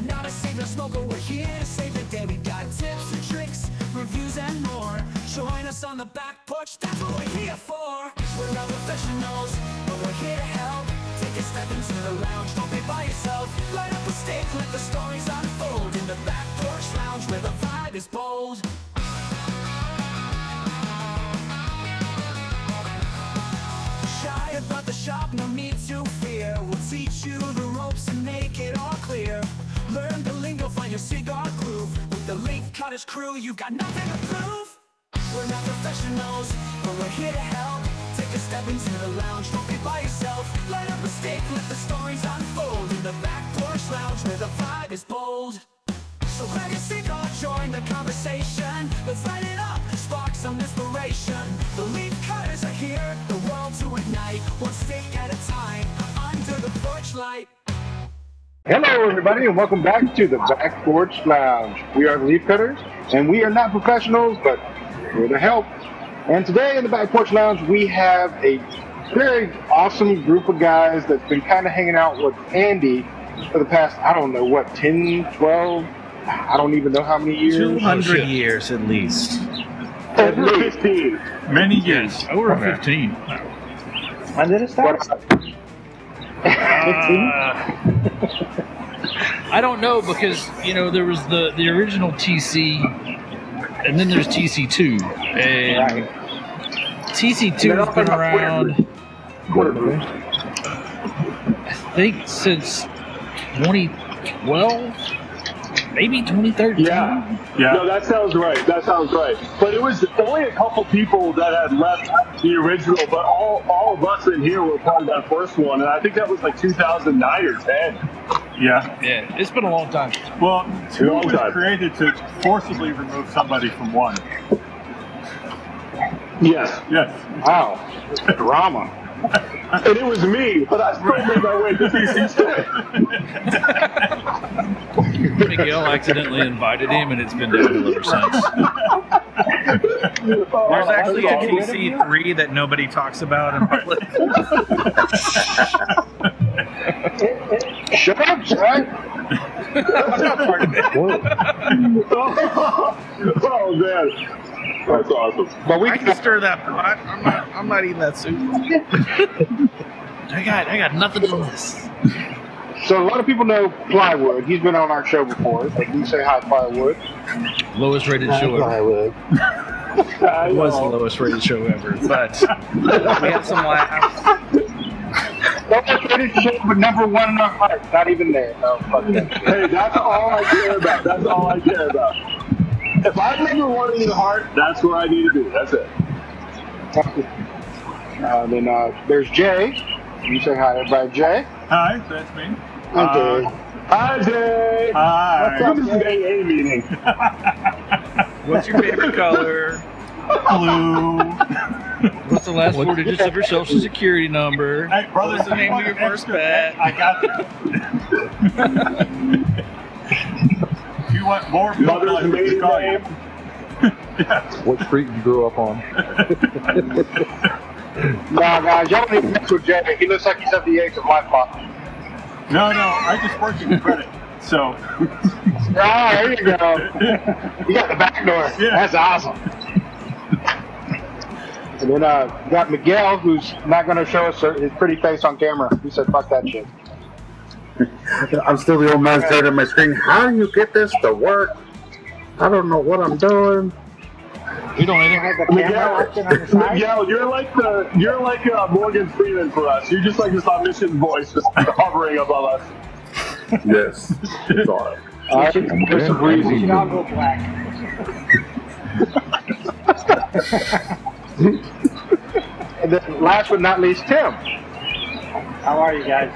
not a savior smoker, we're here to save the day. We got tips and tricks, reviews and more. Join us on the back porch, that's what we're here for. We're not professionals, but we're here to help. Take a step into the lounge, don't be by yourself. Light up a steak, let the stories unfold. In the back porch lounge where the vibe is bold. Shy about the shop, no need to fear. We'll teach you the ropes and make it all clear. Learn the lingo, find your cigar groove. With the Link Cottage crew, you got nothing to prove. We're not professionals, but we're here to help. Take a step into the lounge, don't be by yourself. Light up a steak, let the stories unfold. In the back porch lounge where the vibe is bold. So grab your seat or join the conversation. Let's light it up, spark some inspiration. The Leaf Cutters are here, the world to ignite. One steak at a time, under the porch light. Hello everybody and welcome back to the Back Porch Lounge. We are the Leaf Cutters and we are not professionals, but we're to help. And today in the Back Porch Lounge we have a very awesome group of guys that's been kind of hanging out with Andy for the past, I don't know, what, 10, 12, I don't even know how many years. 200 years at least. At least 15. Many years. Yes, over 15. When did it start? 15? I don't know because, you know, there was the original TC and then there's TC2. And TC2 has been around, I think, since 2012, maybe 2013. Yeah. No, that sounds right. But it was only a couple people that had left the original, but all of us in here were part of that first one, and I think that was like 2009 or 10. Yeah. Yeah, it's been a long time. Well, two Long was time. created to forcibly remove somebody from one. Yes. Yes. Wow. Drama. And it was me, but I still made my way to TC2. Miguel accidentally invited him, and it's been downhill ever since. There's actually a TC3 that nobody talks about in public. Shut up, Jack. I'm not part of it. Oh, man. That's awesome. But we I can stir that pot. I'm not eating that soup. I got nothing in this. So a lot of people know Plywood. He's been on our show before. So you say hi, Plywood. Lowest rated show ever. Plywood. It was the lowest rated show ever, but We had some laughs. Lowest rated show, but number one in our hearts. Not even there. No, fuck that. Hey, that's all I care about. If I'm number one in your heart, that's where I need to be. That's it. Then there's Jay. You say hi, everybody. Jay. Hi, that's me. Hi, Jay. Hi, Jay. Hi. This is an AA meeting. What's your favorite color? Blue. what's the last four digits of your social security number? Hey, brother, What's the name of your first pet? I got that. You want more Mother's like maiden name. What street you grew up on? Nah, guys, y'all don't even mess with Jay. He looks like he's of the age of my father. No, I just worked in credit. So, Ah, there you go. You got the back door. Yeah. That's awesome. And then we got Miguel, who's not going to show us his pretty face on camera. He said, fuck that shit. I'm still the old man staring at my screen. How do you get this to work? I don't know what I'm doing. We don't either. Miguel, you're like Morgan Freeman for us. You're just like this omniscient voice just hovering above us. Yes. It's all right. There's some breezy. I'll go black. And then last but not least, Tim. How are you guys?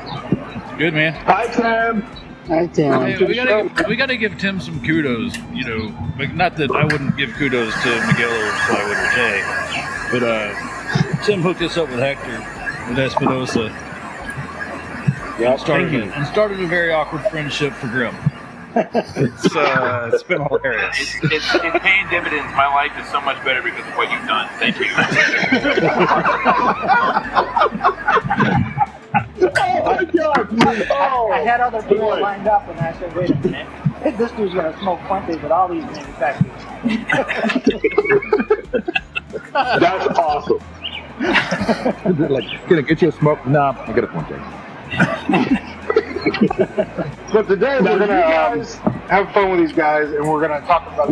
Good, man. Hi, Tim. Hi, Tim. Hey, we gotta give Tim some kudos, you know. But not that I wouldn't give kudos to Miguel or Plywood or Jay, but Tim hooked us up with Hector with Espinosa. Yeah, started a very awkward friendship for Grimm. It's been hilarious. It's paying dividends. My life is so much better because of what you've done. Thank you. Oh my God! I had other people lined up, and I said, wait a minute. This dude's going to smoke Fuentes at all these manufacturers. That's awesome. Like, gonna get you a smoke? Nah, I got a Fuente. But today we're going to have fun with these guys, and we're going to talk about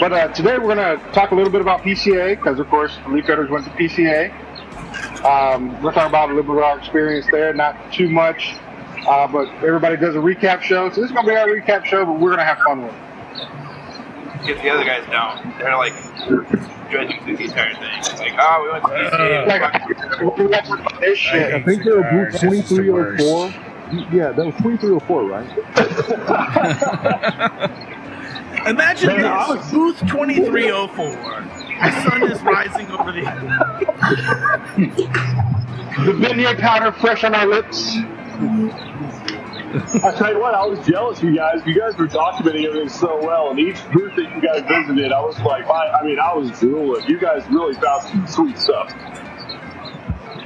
But today we're going to talk a little bit about PCA, because of course the Leaf Cutters went to PCA. We'll talk about a little bit of our experience there, not too much, but everybody does a recap show. So this is going to be our recap show, but we're going to have fun with it. If the other guys don't, they're like judging through the entire thing. Like, oh, we went to PCA. This shit. I think they were booth 2304. Yeah, that was 2304, right? Imagine this, booth 2304. The sun is rising over the... The beignet powder fresh on our lips. I tell you what, I was jealous of you guys. You guys were documenting everything so well, and each booth that you guys visited, I was like, I was drooling. You guys really found some sweet stuff.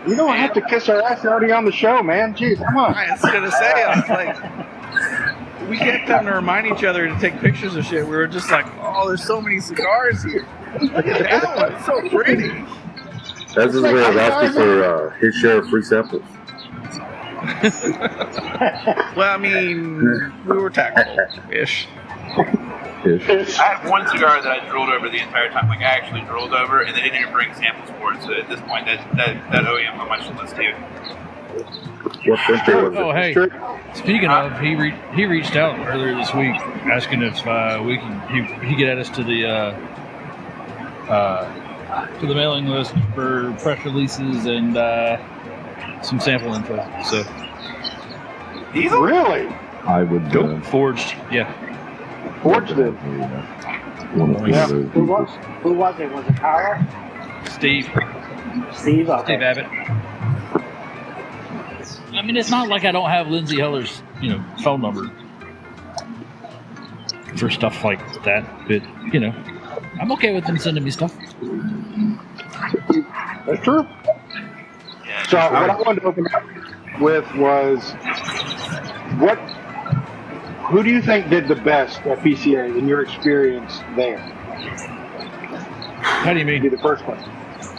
You don't have to kiss our ass already on the show, man. Jeez, come on. I was going to say, I was like... We kept having to remind each other to take pictures of shit. We were just like, oh, there's so many cigars here. Look at that one. It's so pretty. That's his way of asking for his share of free samples. Well, I mean, we were tactful-ish. I have one cigar that I drooled over the entire time. Like, I actually drooled over, and they didn't even bring samples for it. So at this point, that OEM on my list too. What Fuente was it? Oh, hey. Speaking of, he reached out earlier this week asking if he could add us to the mailing list for press releases and some sample info. So Really? I would go forged. Yeah. Forged it. Yeah. Who was it? Was it Carl? Steve. Steve? Okay. Steve Abbott. I mean, it's not like I don't have Lindsay Heller's, phone number for stuff like that, but, I'm okay with them sending me stuff. That's true. So what I wanted to open up with was, who do you think did the best at PCA in your experience there? How do you mean? Be the first one.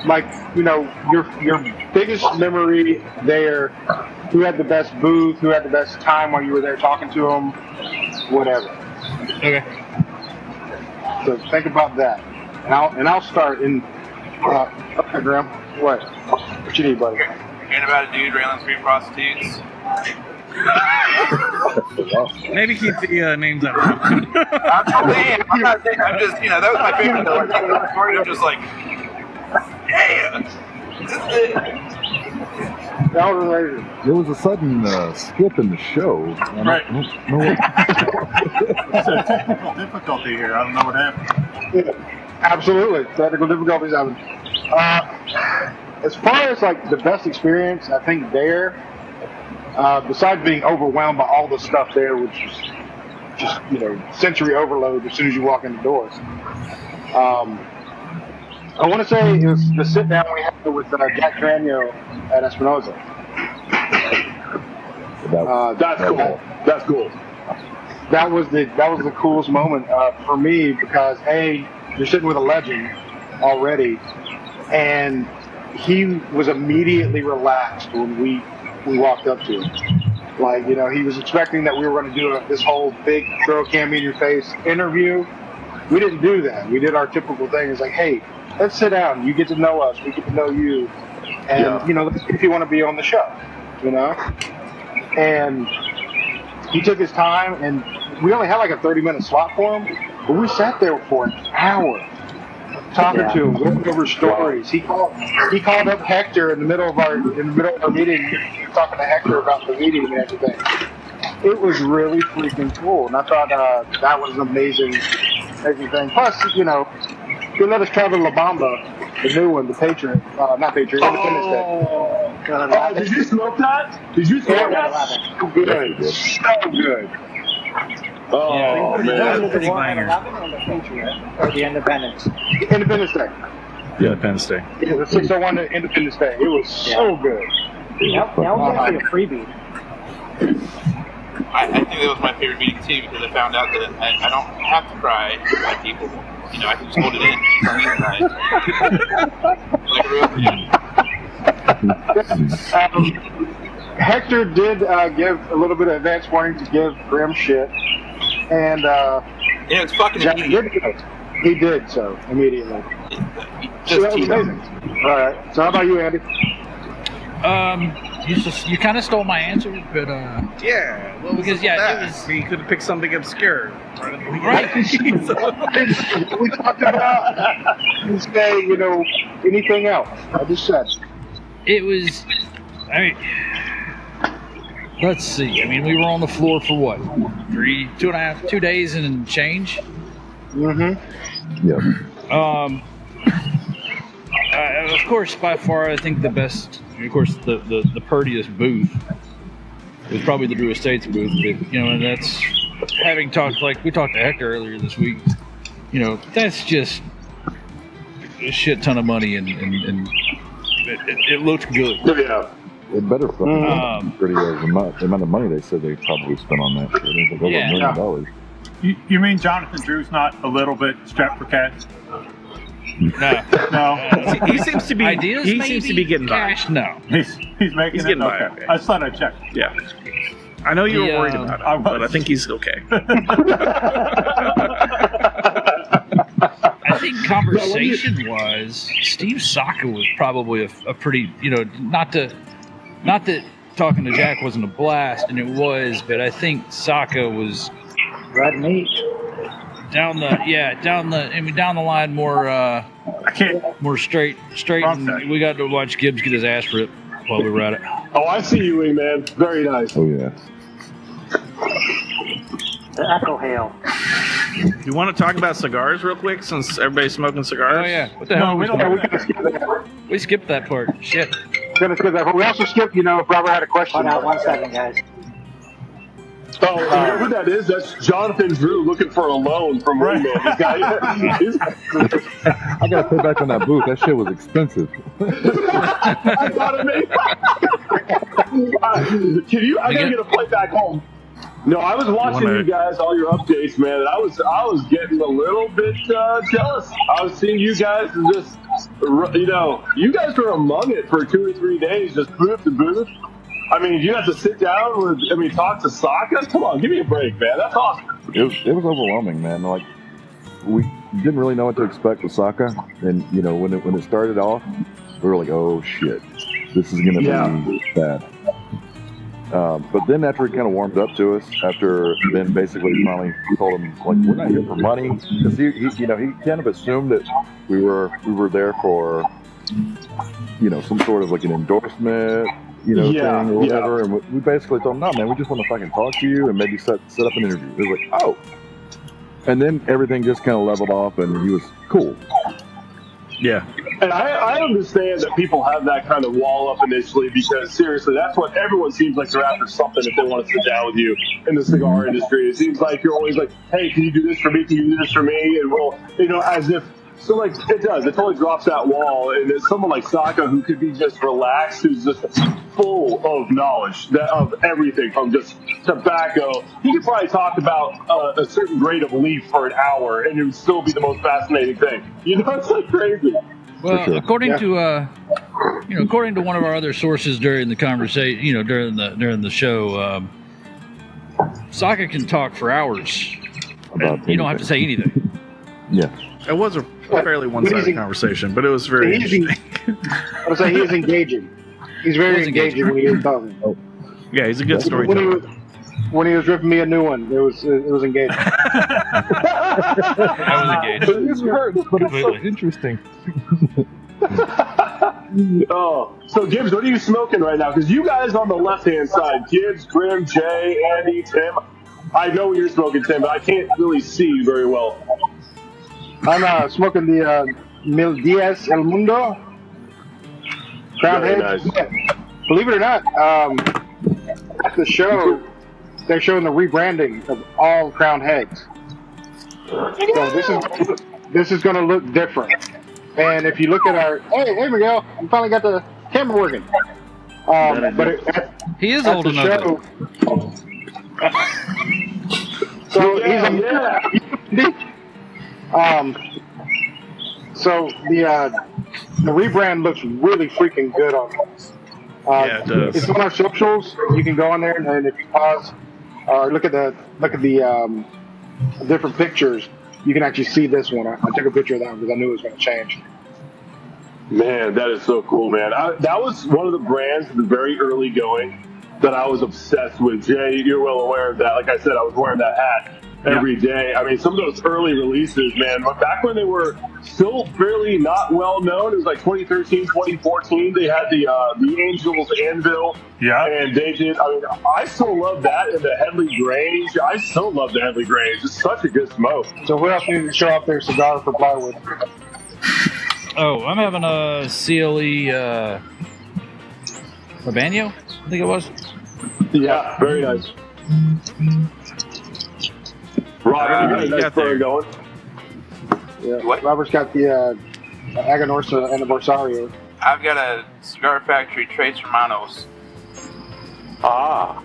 Like, your biggest memory there. Who had the best booth? Who had the best time while you were there talking to them? Whatever. Okay. So think about that, and I'll start in. Okay, Grimm. What you need, buddy? Hearing about a dude railing street prostitutes. Maybe keep the names out of it. I'm not saying. I'm just, that was my favorite. Though. Like, I'm just like, yeah. This is it. There was a sudden skip in the show. Right. I don't know what. It's a technical difficulty here. I don't know what happened. Yeah, absolutely, technical difficulties happen. As far as like the best experience, I think there, besides being overwhelmed by all the stuff there, which is just sensory overload as soon as you walk in the doors. I want to say it was the sit down we had with Jack Tranio at Espinosa. That's cool. That's cool. That was the coolest moment for me because you're sitting with a legend already, and he was immediately relaxed when we walked up to him. Like, he was expecting that we were going to do this whole big throw a cam in your face interview. We didn't do that. We did our typical thing. It's like, hey, let's sit down. You get to know us. We get to know you. And, if you want to be on the show, And he took his time, and we only had like a 30-minute slot for him, but we sat there for an hour talking to him, going over stories. He called up Hector in the middle of our meeting, talking to Hector about the meeting and everything. It was really freaking cool, and I thought that was an amazing thing. Plus, they let us travel La Bamba, the new one, the Patriot, not Patriot, Independence Day. Did you smoke that? Did you smoke that? So good. So good. Oh, Was man. it the one at 11 or the Patriot? Or the Independence? Independence Day. Yeah, Independence Day. Yeah, the 601 Independence Day. It was so good. That was actually a freebie. I think that was my favorite meeting too, because I found out that I don't have to cry like people. You know, I can just hold it in. Like a real Hector did give a little bit of advance warning to give Grimm shit, and it's fucking Jack immediate. He did so immediately. So that was amazing. All right. So how about you, Andy? You kind of stole my answer, but Yeah, well, because it was you could have picked something obscure. right. We talked about say, anything else. I just said. It was. I mean, let's see. I mean, we were on the floor for what? 2 days and change. Yeah. Of course, by far, I think the best. Of course, the purtiest booth was probably the Drew Estates booth. But, and that's having talked like we talked to Hector earlier this week. That's just a shit ton of money, and it looked good. Yeah. It better fucking pretty as the amount of money they said they probably spent on that shit. It was like over $1 million. You mean Jonathan Drew's not a little bit strapped for cash? No. He seems to be. Ideas, he maybe? seems to be getting cash. by. No, He's making He's it? getting by, Okay. okay. I just thought I'd check. Yeah. I know you were worried Yeah. about it, I was. but I think he's okay. I think conversation-wise, Steve Saka was probably a pretty, not that talking to Jack wasn't a blast, and it was, but I think Saka was Red meat. down the line more I can't. more straight. And we got to watch Gibbs get his ass ripped while we were at it. Oh, I see you, man. Very nice. Oh, yeah. The Echo Hail. You want to talk about cigars real quick, since everybody's smoking cigars? Oh yeah, what the hell? we don't. We skipped that part. Shit. Gonna skip that. But we also skipped, if Robert had a question. Hold on 1 second, guys. Oh, you know who that is? That's Jonathan Drew looking for a loan from Right. Ringman. This guy, I got to pay back on that booth. That shit was expensive. I got it. Can you? I gotta get a flight back home. No, I was watching you guys, all your updates, man, and I was getting a little bit jealous. I was seeing you guys and just, you guys were among it for 2 or 3 days, just booth to booth. I mean, you have to sit down talk to Saka? Come on, give me a break, man. That's awesome. It was overwhelming, man. Like, we didn't really know what to expect with Saka, and when it started off, we were like, oh shit, this is gonna be bad. But then after he kind of warmed up to us, after Ben basically finally told him, like, we're not here for money, because he kind of assumed that we were there for some sort of like an endorsement thing or whatever, and we basically told him, no man, we just want to fucking talk to you and maybe set up an interview. It was like, oh, and then everything just kind of leveled off and he was cool. Yeah. And I understand that people have that kind of wall up initially, because seriously, that's what everyone seems like they're after, something if they want to sit down with you in the cigar industry. It seems like you're always like, hey, can you do this for me? Can you do this for me? And we'll, as if, so like, it totally drops that wall. And there's someone like Saka who could be just relaxed, who's just full of knowledge of everything from just tobacco. He could probably talk about a certain grade of leaf for an hour and it would still be the most fascinating thing. It's like crazy. Well, according to according to one of our other sources during the conversation, during the show, Saka can talk for hours. You don't have to say anything. Yeah. It was a fairly one-sided conversation, but it was very interesting. I would say he is engaging. He's very engaging when he is talking. Yeah, he's a good storyteller. When he was ripping me a new one, it was engaging. I was engaged. It hurts, but it's so interesting. So Gibbs, what are you smoking right now? Because you guys on the left-hand side, Gibbs, Grimm, Jay, Andy, Tim. I know what you're smoking, Tim, but I can't really see you very well. I'm smoking the Mil Diaz El Mundo Crown Very Heads. nice. Yeah. Believe it or not, at the show, they're showing the rebranding of all Crown Heads. So this is going to look different. And if you look at our, hey Miguel, we finally got the camera working. But He is at old the enough. show. So so the rebrand looks really freaking good on this. Yeah, it does. It's on our socials. You can go on there, and if you pause or look at the different pictures, you can actually see this one. I took a picture of that because I knew it was going to change. Man, that is so cool, man. That was one of the brands at the very early going that I was obsessed with. Jay, you're well aware of that. Like I said, I was wearing that hat every day. I mean, some of those early releases, man, but back when they were still fairly not well known, it was like 2013, 2014, they had the Angels Anvil. Yeah. And they did, I mean, I still love that and the Headley Grange. I still love the Headley Grange. It's such a good smoke. So who else needs to show off their cigar for plywood? Oh, I'm having a CLE Urbano, I think it was. Yeah, very nice. Robert, you got a nice burn going. Yeah. Robert's got the Aganorsa Anniversario. I've got a Cigar Factory Tres Hermanos. Ah.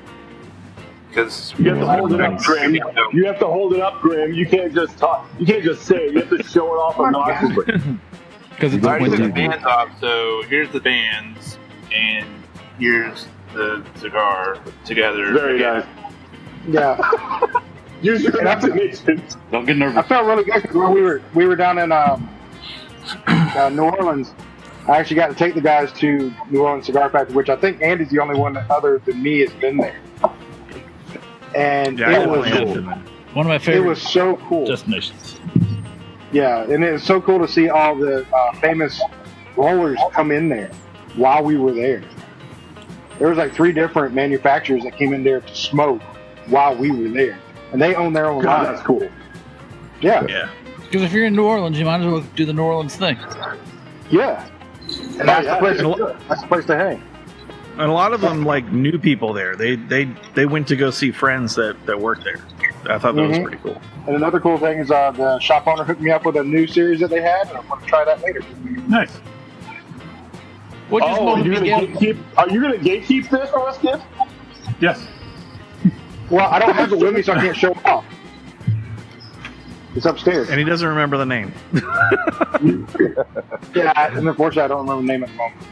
Because you have to hold it up, Grimm. You have to hold it up, Grimm. You can't just talk. You can't just say it. You have to show it off obnoxiously. Because it's I already took the winter. bands off, so here's the bands, and here's the cigar together. Very nice. Yeah. Use your imagination. Don't get nervous. I felt really good because when we were down in New Orleans, I actually got to take the guys to New Orleans Cigar Factory, which I think Andy's the only one other than me has been there. And it was One of my favorite it was so cool. destinations. Yeah, and it was so cool to see all the famous rollers come in there while we were there. There was like 3 different manufacturers that came in there to smoke while we were there, and they own their own line. That's cool. Yeah, Yeah. Because if you're in New Orleans, you might as well do the New Orleans thing. yeah, and that's the place. That's the place to hang. And a lot of them like knew people there. They went to go see friends that worked there. I thought that was pretty cool. And another cool thing is the shop owner hooked me up with a new series that they had, and I'm going to try that later. Nice. What you Oh, smoking, Miguel? are you going to gatekeep this for us, kid? Yes. Well, I don't have it with me, so I can't show it off. It's upstairs. And he doesn't remember the name. Yeah, and unfortunately, I don't remember the name at the moment.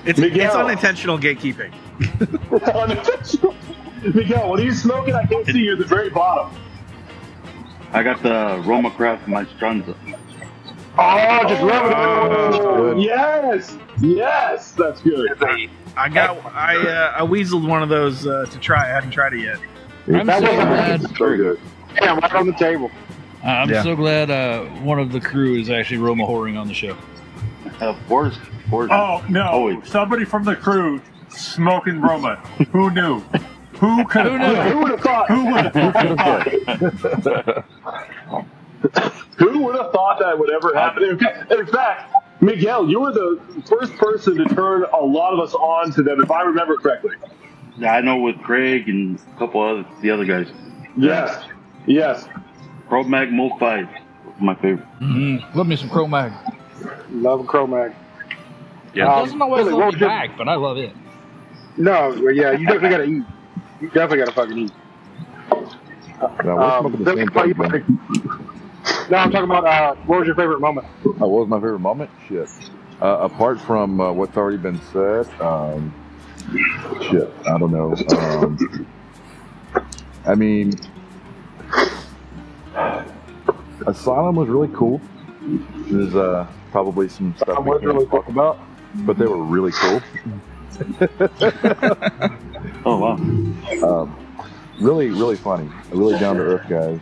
It's unintentional gatekeeping. Miguel, what are you smoking? I can't see you at the very bottom. I got the Roma Craft Maestranza. Oh, just rub it. Oh, yes, that's good. I weaseled one of those to try. I haven't tried it yet. I'm so glad. Very good. Yeah, right on the table. I'm so glad one of the crew is actually Roma whoring on the show. Porch. Oh, no. Always. Somebody from the crew smoking Roma. Who knew? Who could have? Who would have thought? Who would have? Who would have thought that would ever happen? In fact, Miguel, you were the first person to turn a lot of us on to them, if I remember correctly. Yeah, I know with Craig and a couple of the other guys. Yes. Pro Mag Molt 5 was my favorite. Mm-hmm. Love me some Cro Mag. Love a Cro Mag. Yeah, it doesn't always love me back, but I love it. No, yeah, you definitely got to eat. You definitely got to fucking eat. No, we're smoking the same thing, man. No, I'm talking about what was your favorite moment? What was my favorite moment? Shit. Apart from what's already been said, shit, I don't know. I mean, Asylum was really cool. There's probably some stuff we can't talk about, but they were really cool. Oh, wow. Really, really funny. Really down to earth guys.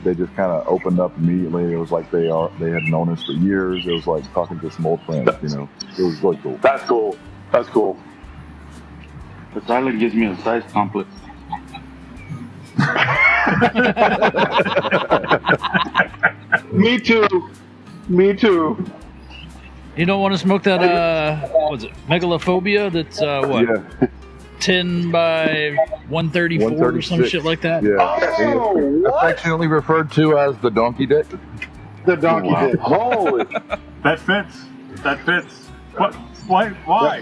They just kind of opened up immediately. It was like they had known us for years. It was like talking to some old friends, you know. It was really cool. That's cool. The silent gives me a size complex. Me too. You don't want to smoke that, what's it, megalophobia that's, what? Yeah. 10 by 134 or some shit like that? Yeah. Oh, Affectionately referred to as the donkey dick. The donkey dick. Holy. That fits. What? Why?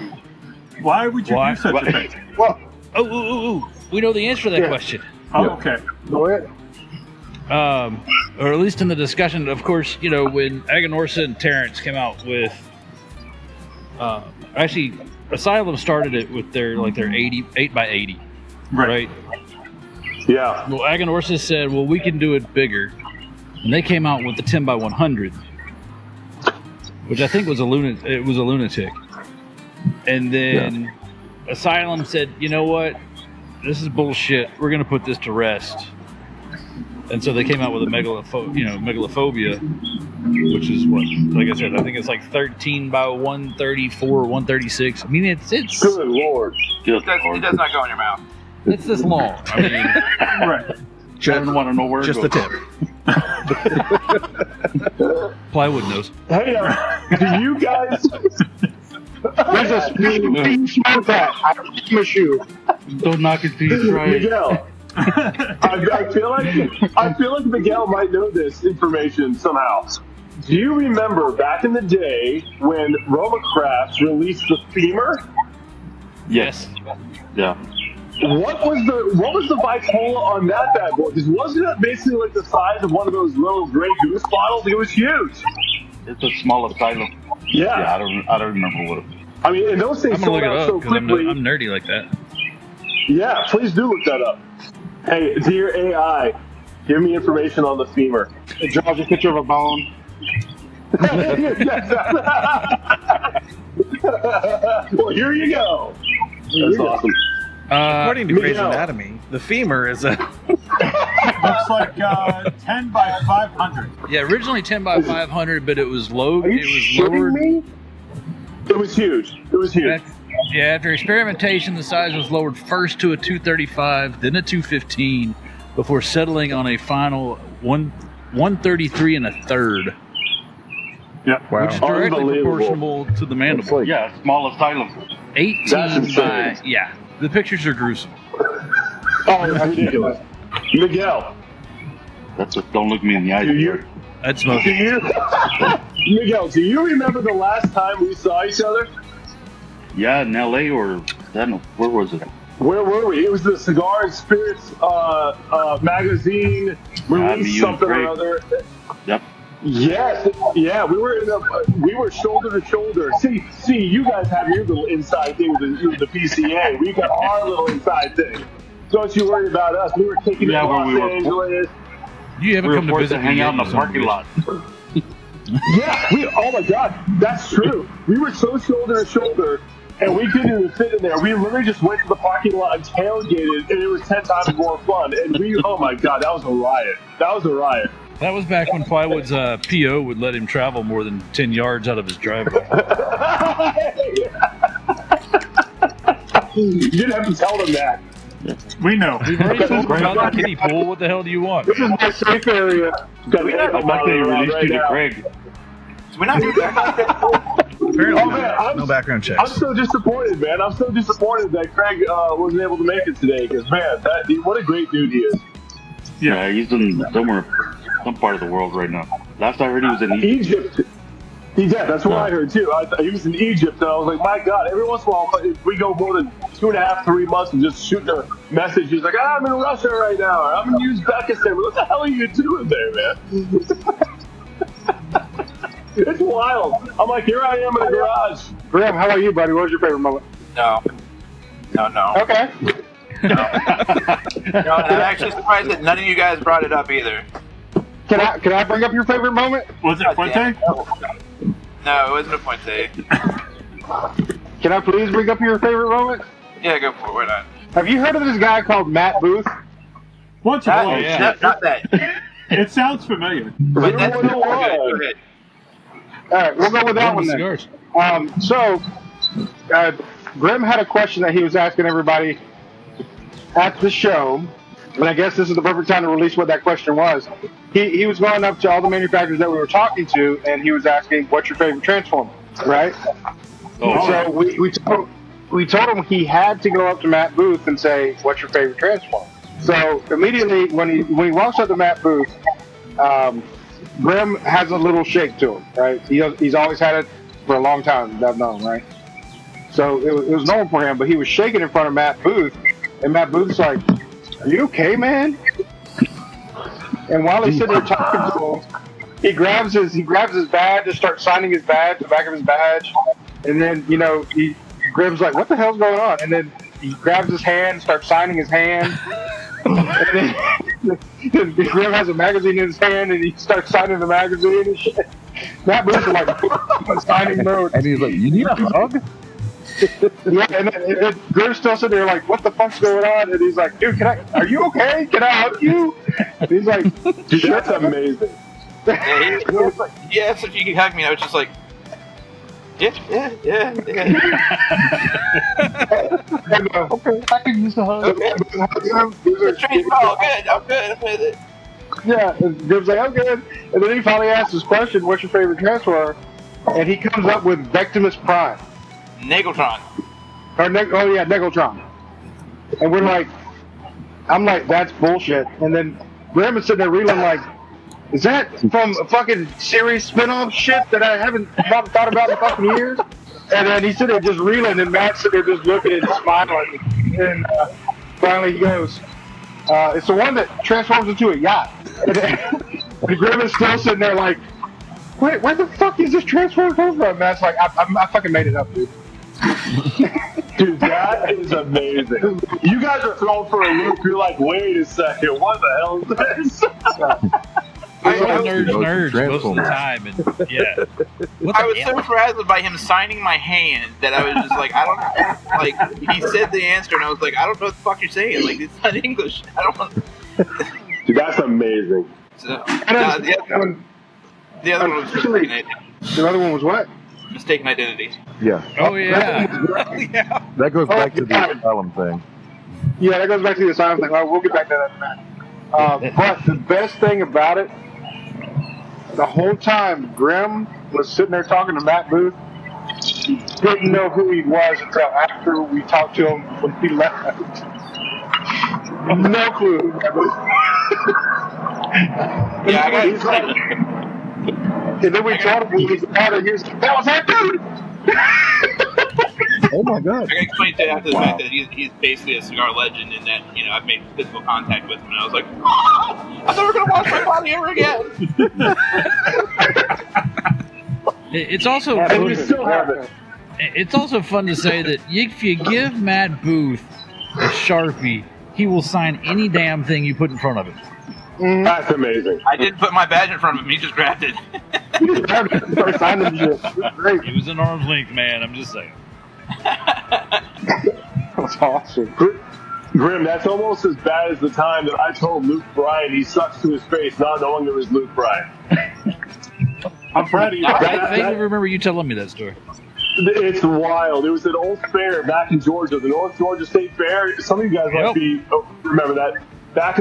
Why would you Why? do such a thing? Well, Oh, we know the answer to that Yeah. question. Oh, okay. go ahead. Or at least in the discussion, of course, you know, when Aganorsa and Terrence came out with, actually, Asylum started it with their 8 by 80, right? Yeah. Well, Aganorsa said, well, we can do it bigger. And they came out with the 10 by 100, which I think was a lunatic. And then Asylum said, you know what? This is bullshit. We're going to put this to rest. And so they came out with a megalophobia, which is what, like I said, I think it's like 13 by 134, 136. I mean, it's Good Lord. It does not go in your mouth. it's this long. I mean, Right. I don't want to know where it Just goes. the tip. plywood knows. Hey, do you guys? There's a speed smoke that. I promise you. Don't knock it till you try it. Miguel. I feel like Miguel might know this information somehow. Do you remember back in the day when Roma Crafts released the femur? Yes. Yeah. What was the Vitola on that bad boy? Because wasn't it basically like the size of one of those little Grey Goose bottles? It was huge. It's a small Asylum. Yeah. I don't remember what it was. I mean, and those things I'm going to sold look it out up so because quickly. I'm nerdy like that. Yeah, please do look that up. Hey, dear AI, give me information on the femur. It draws a picture of a bone. Well, here you go. That's awesome. According to Grey's Miguel. Anatomy, the femur is a Looks like 10 by 500. Yeah, originally 10 by 500, but it was low. Are you It was shitting lowered. me? It was huge. It was huge. Yeah, after experimentation, the size was lowered first to a 235, then a 215, before settling on a final 133 and a third, Yeah. which is directly Unbelievable. proportional to the mandible. Yeah, small Asylum. 18 That's by insane. the pictures are gruesome. Oh, ridiculous. Miguel, That's just don't look me in the eyes. do you? That's Do smoking. you? Miguel, do you remember the last time we saw each other? Yeah, in LA or I don't know, where was it? Where were we? It was the Cigar and Spirits magazine. me, Released you, something and or Craig. other. Yep. Yes, yeah, we were shoulder to shoulder. See, you guys have your little inside thing with the PCA. We got our little inside thing. Don't you worry about us. We were kicking Yeah, in where Los we were- Angeles. You haven't We were come to forced visit to hang me out in yet, the you son of a parking bitch. lot. Yeah, oh my God, that's true. We were so shoulder to shoulder, and we couldn't even fit in there. We literally just went to the parking lot and tailgated, and it was 10 times more fun. And oh my God, that was a riot. That was a riot. That was back when Plywood's PO would let him travel more than 10 yards out of his driveway. You didn't have to tell them that. We know. We've already told him about the kiddie pool. What the hell do you want? This is my safe area. Got We an not- ankle I thought they monitor on released right you to now. Craig. So we're not doing that. apparently Oh, man, no background I'm checks. so disappointed, man. I'm so disappointed that Craig wasn't able to make it today. Because man, what a great dude he is. Yeah, he's in some part of the world right now. Last I heard, he was in Egypt. Egypt. That's what I heard too. He was in Egypt, and I was like, my God. Every once in a while, if we go more than 2.5, 3 months and just shooting a message, he's like, I'm in Russia right now, or I'm in Uzbekistan. What the hell are you doing there, man? It's wild. I'm like, here I am in the garage. Grimm, how about you, buddy? What was your favorite moment? No. Okay. No, and I'm actually surprised that none of you guys brought it up either. Can I bring up your favorite moment? Was it Fuente? No, it wasn't a Puente. Can I please bring up your favorite moment? Yeah, go for it. Why not? Have you heard of this guy called Matt Booth? Once or Not, twice. not that. It sounds familiar. But that's Everyone go ahead. was. Go ahead. All right, we'll go with that one then. Cigars. Grimm had a question that he was asking everybody at the show, and I guess this is the perfect time to release what that question was. He was going up to all the manufacturers that we were talking to, and he was asking, "What's your favorite Transformer?" Right? So we told him he had to go up to Matt Booth and say, "What's your favorite Transformer?" So immediately when he walks up to Matt Booth, Grimm has a little shake to him, right? He's always had it for a long time. I've known, right? So it was normal for him, but he was shaking in front of Matt Booth, and Matt Booth's like, "Are you okay, man?" And while he's sitting there talking to him, he grabs his badge and starts signing his badge, the back of his badge, and then Grimm's like, "What the hell's going on?" And then he grabs his hand, starts signing his hand, and then Grimm has a magazine in his hand, and he starts signing the magazine and shit. Matt Booth's like signing mode, And he's like, "You need a hug?" yeah, and then Grimm's still sitting there like, "What the fuck's going on?" And he's like, "Dude, are you okay? Can I hug you?" And he's like, Dude, that's amazing. He asked if you could hug me. I was just like, yeah. And, okay, I can use the hug. Okay. Strange ball. Good. I'm with it. Yeah, and Grimm's like, "I'm good." And then he finally asks his question, "What's your favorite transfer?" And he comes up with Vectimus Prime. Nageltron. Negeltron. And we're like, I'm like, "That's bullshit." And then Grimm is sitting there reeling like, "Is that from a fucking series spinoff shit that I haven't thought about in fucking years?" And then he's sitting there just reeling, and Matt's sitting there just looking and smiling. And finally he goes, "It's the one that transforms into a yacht." And Grimm is still sitting there like, "Wait, where the fuck is this transform come from?" And Matt's like, I fucking made it up, dude." Dude, that is amazing. You guys are thrown for a loop. You're like, wait a second, what the hell is this? I nerds most of the time, and yeah. I was so frazzled by him signing my hand that I was just like, I don't like. He said the answer, and I was like, I don't know what the fuck you're saying. Like, it's not English. I don't know. Dude, that's amazing. So, the other one was mistaken identity. The other one was what? Mistaken identity. Yeah. Oh yeah. That goes back to the asylum thing. Yeah, that goes back to the asylum thing. We'll get back to that in a minute. But the best thing about it, the whole time Grimm was sitting there talking to Matt Booth, he didn't know who he was until after we talked to him when he left. No clue who that was. Yeah, I got And then we told him he was out, and he was like, "That was that dude!" Oh my god. I can explain to after the fact that he's basically a cigar legend in that, I've made physical contact with him, and I was like, "Oh, I'm never going to wash my body ever again." It's also And we still have it. it's also fun to say that if you give Matt Booth a Sharpie, he will sign any damn thing you put in front of him. That's amazing. I didn't put my badge in front of him. He just grabbed it. He just grabbed it and started signing shit. It was great. It was an arm's length, man. I'm just saying. That's awesome. Grimm, that's almost as bad as the time that I told Luke Bryan he sucks to his face, not knowing it was Luke Bryan. I'm proud of you. I vaguely remember you telling me that story. It's wild. It was an old fair back in Georgia, the North Georgia State Fair. Some of you guys might remember that.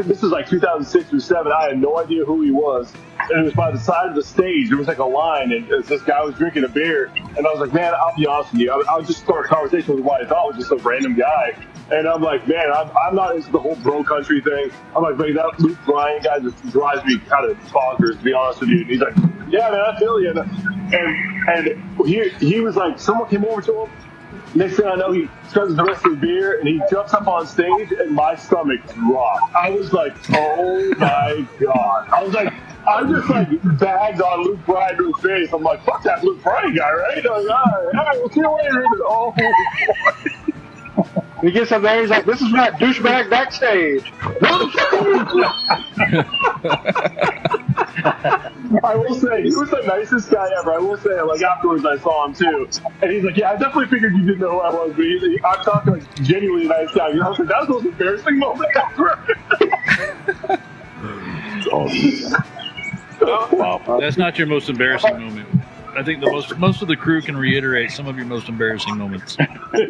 This was like 2006 or 2007. I had no idea who he was. And it was by the side of the stage. There was like a line, and this guy was drinking a beer. And I was like, man, I'll be honest with you. I was just starting a conversation with what I thought was just a random guy. And I'm like, man, I'm not into the whole bro country thing. I'm like, man, that Luke Bryan guy just drives me kind of bonkers, to be honest with you. And he's like, yeah, man, I feel you. And he was like, someone came over to him. Next thing I know, he starts the rest of the beer, and he jumps up on stage, and my stomach dropped. I was like, oh my god. I was like, I just like bagged on Luke Bryan to his face. I'm like, fuck that Luke Bryan guy, right? I'm like, all right, we'll see you later. Oh boy. He gets up there, he's like, "This is that douchebag backstage." I will say, he was the nicest guy ever. I will say, like, afterwards I saw him too. And he's like, yeah, I definitely figured you didn't know who I was, but I'm talking like genuinely nice guy. I was like, that was the most embarrassing moment ever. It's awesome. Wow. That's not your most embarrassing moment. I think most of the crew can reiterate some of your most embarrassing moments.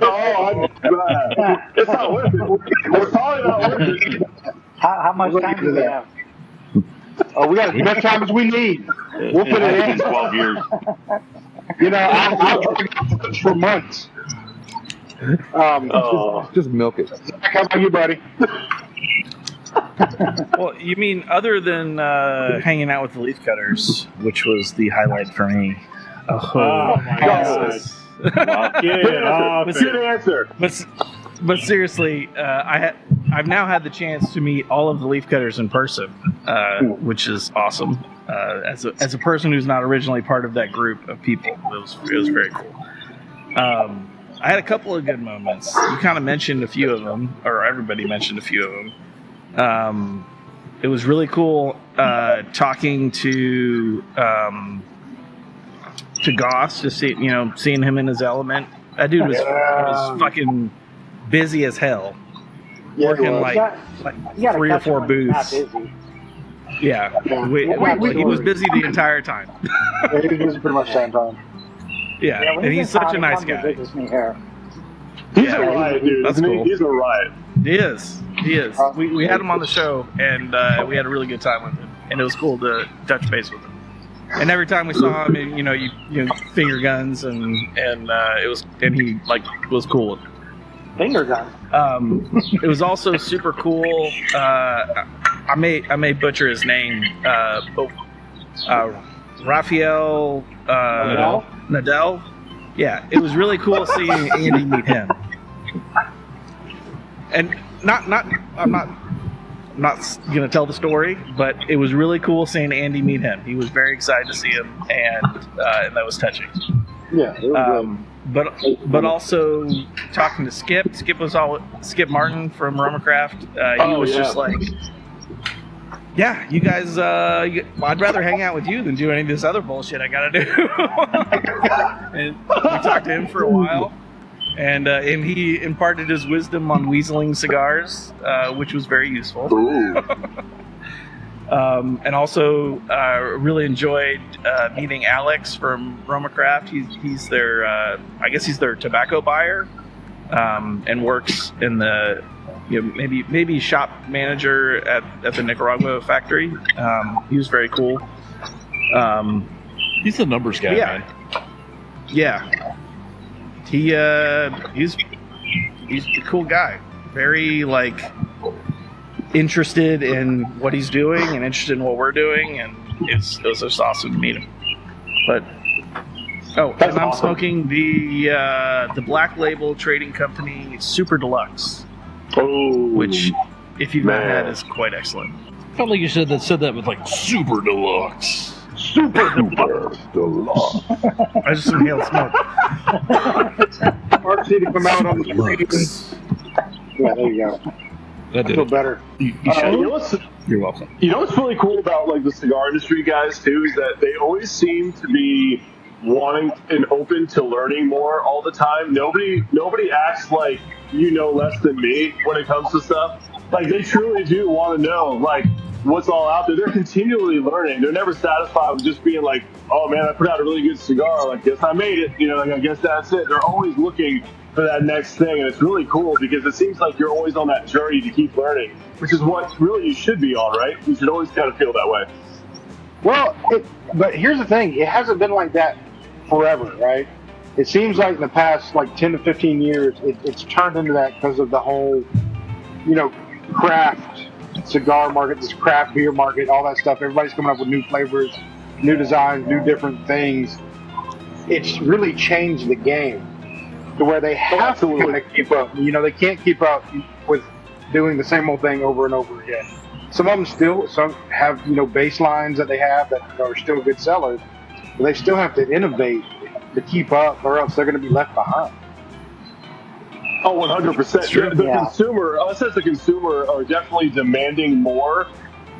Oh, I'm glad. It's not worth it. It's probably not worth it. How much time do we have? Oh, we got as much time as we need. We'll put it in 12 years. I'll drink for months. Just milk it. How about you, buddy? Well, you mean other than hanging out with the leaf cutters, which was the highlight for me? Oh my God. Good answer. But seriously, I've now had the chance to meet all of the leaf cutters in person, which is awesome. As a person who's not originally part of that group of people, it was very cool. I had a couple of good moments. You kind of mentioned a few of them, or everybody mentioned a few of them. It was really cool talking to Goss, to seeing him in his element. That dude was fucking busy as hell, working like 3 or 4 booths. Yeah, he was busy the entire time. He was busy pretty much the same time. Yeah, and he's such a nice guy. He's a riot, dude. That's cool. He's a riot. He is. We had him on the show, and we had a really good time with him, and it was cool to touch base with him. And every time we saw him, you finger guns, and he was cool with it. Finger gun. It was also super cool. I may butcher his name, Rafael Nadal. Yeah, it was really cool seeing Andy meet him. And I'm not gonna tell the story, but it was really cool seeing Andy meet him. He was very excited to see him, and that was touching. Yeah, it was but also talking to Skip Skip Martin from Romacraft. He was just like, yeah, you guys, I'd rather hang out with you than do any of this other bullshit I gotta do. And we talked to him for a while, and he imparted his wisdom on weaseling cigars, which was very useful. And also really enjoyed meeting Alex from Romacraft. He's their, I guess he's their tobacco buyer, and works in the, maybe shop manager at the Nicaragua factory. He was very cool. He's the numbers guy, man. Yeah. He's a cool guy. Very interested in what he's doing and interested in what we're doing, and it was just awesome to meet him. But and I'm smoking the Black Label Trading Company Super Deluxe, which, if you've not had, is quite excellent. I felt like you said that with Super Deluxe. Super Deluxe. I just inhaled smoke. Mark to come out on the screen. Yeah, there you go. That I feel better. You should. You're welcome. You know what's really cool about the cigar industry guys too is that they always seem to be wanting and open to learning more all the time. Nobody acts like less than me when it comes to stuff. They truly do want to know what's all out there. They're continually learning. They're never satisfied with just being oh man, I put out a really good cigar. I guess I made it. I guess that's it. They're always looking for that next thing, and it's really cool because it seems like you're always on that journey to keep learning, which is what really you should be on, right? You should always kind of feel that way. Well, but here's the thing: it hasn't been like that forever, right? It seems like in the past 10 to 15 years, it's turned into that because of the whole, craft cigar market, this craft beer market, all that stuff. Everybody's coming up with new flavors, new designs, new different things. It's really changed the game to where they have to kind of keep up. They can't keep up with doing the same old thing over and over again. Some of them some have, baselines that they have that are still good sellers, but they still have to innovate to keep up, or else they're going to be left behind. Oh, 100%. The consumer, us as a consumer, are definitely demanding more